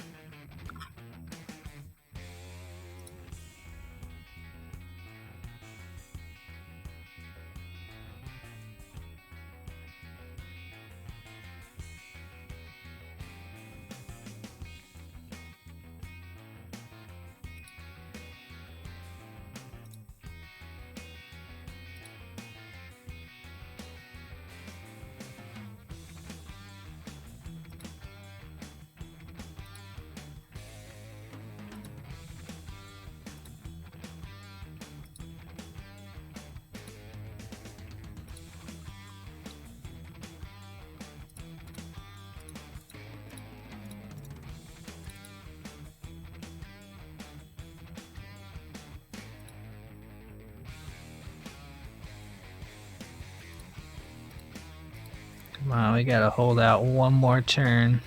Come on, we gotta hold out one more turn.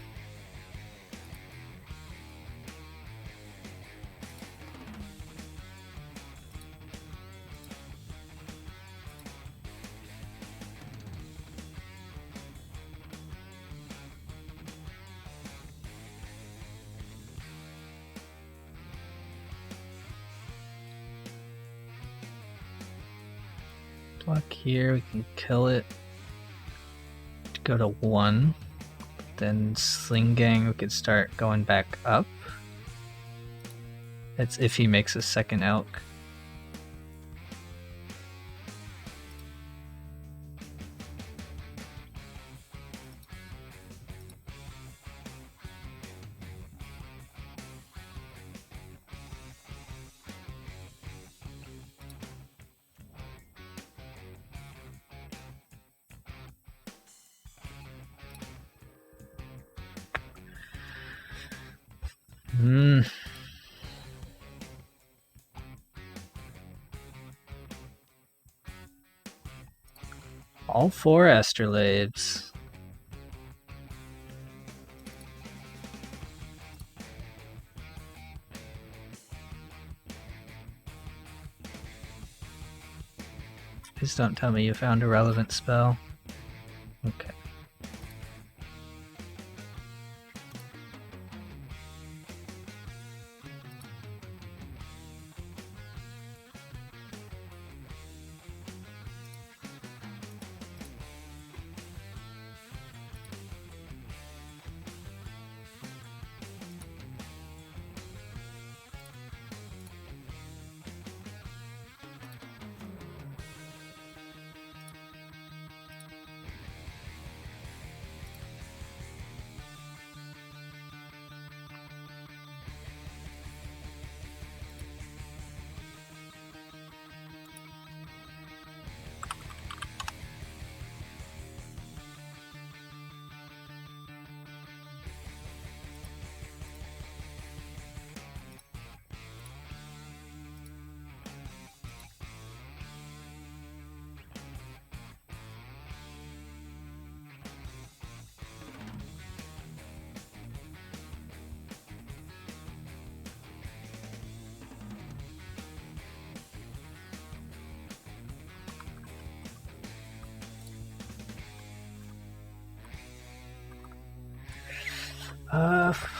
Block here, we can kill it. Go to 1. Then Sling Gang, we could start going back up. That's if he makes a second elk. All 4 Astrolabes. Please don't tell me you found a relevant spell. Okay.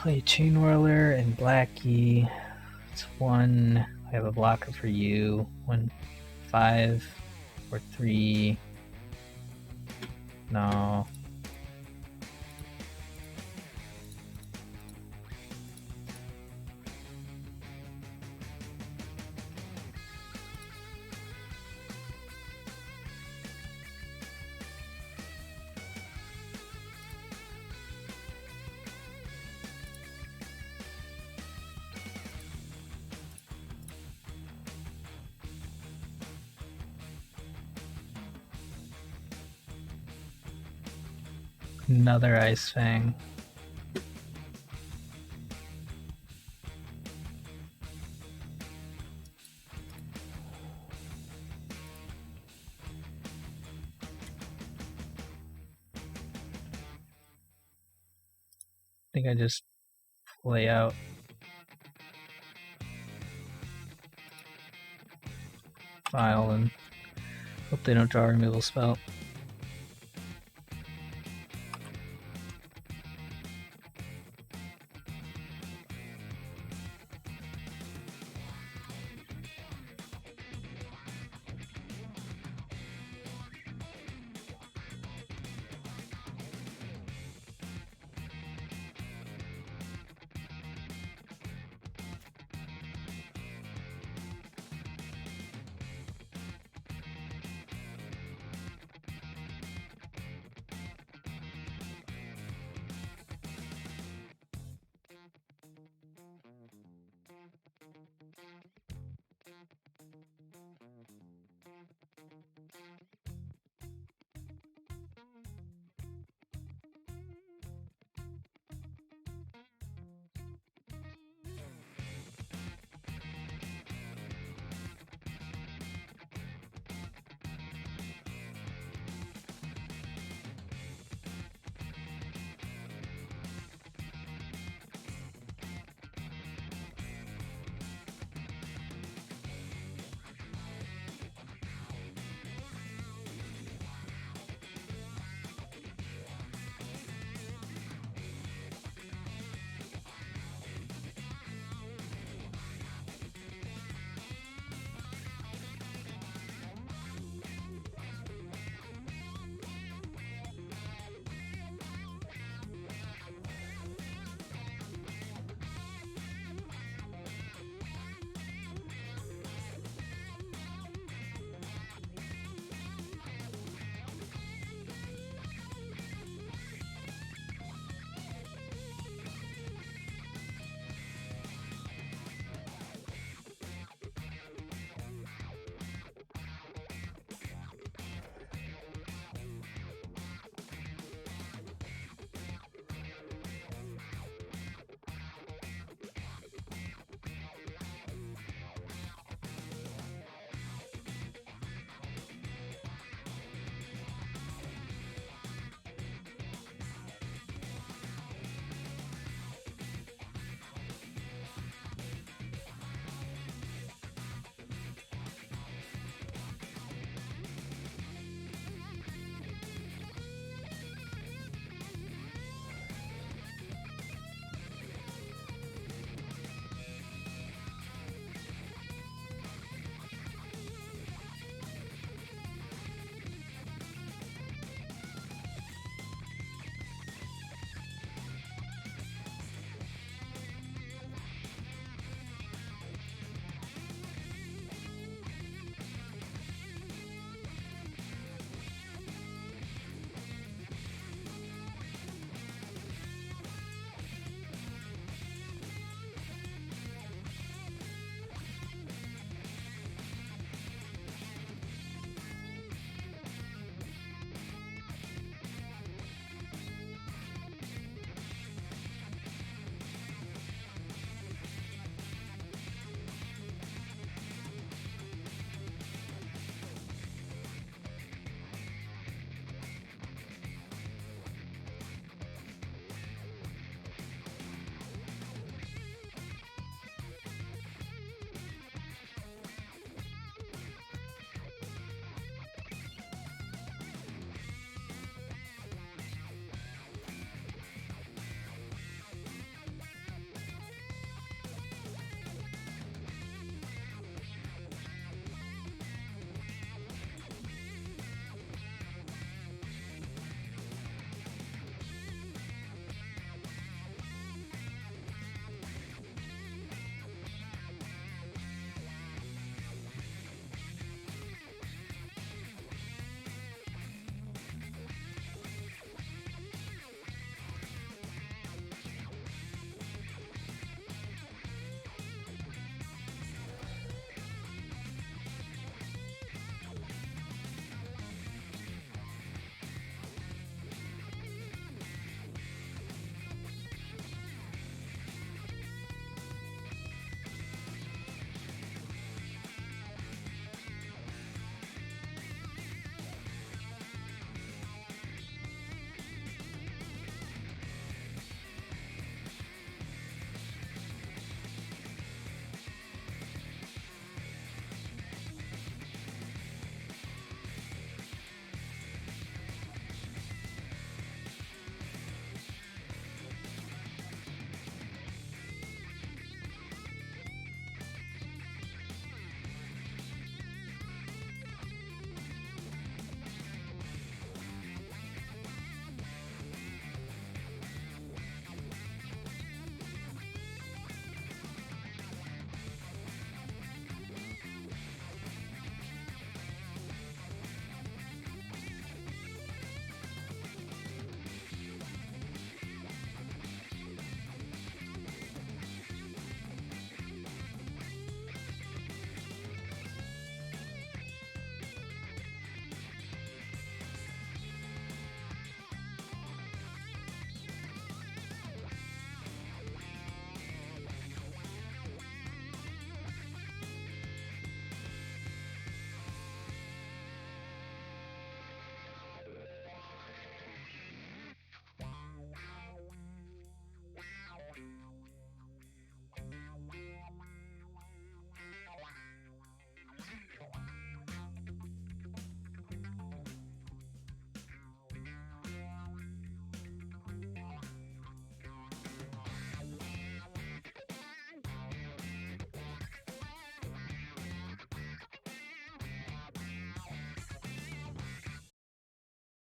Play Chain Whirler and Blackie. It's 1. I have a blocker for you. 1, 5, or 3. No. Another Ice Fang. I think I just play out file and hope they don't draw a removal spell.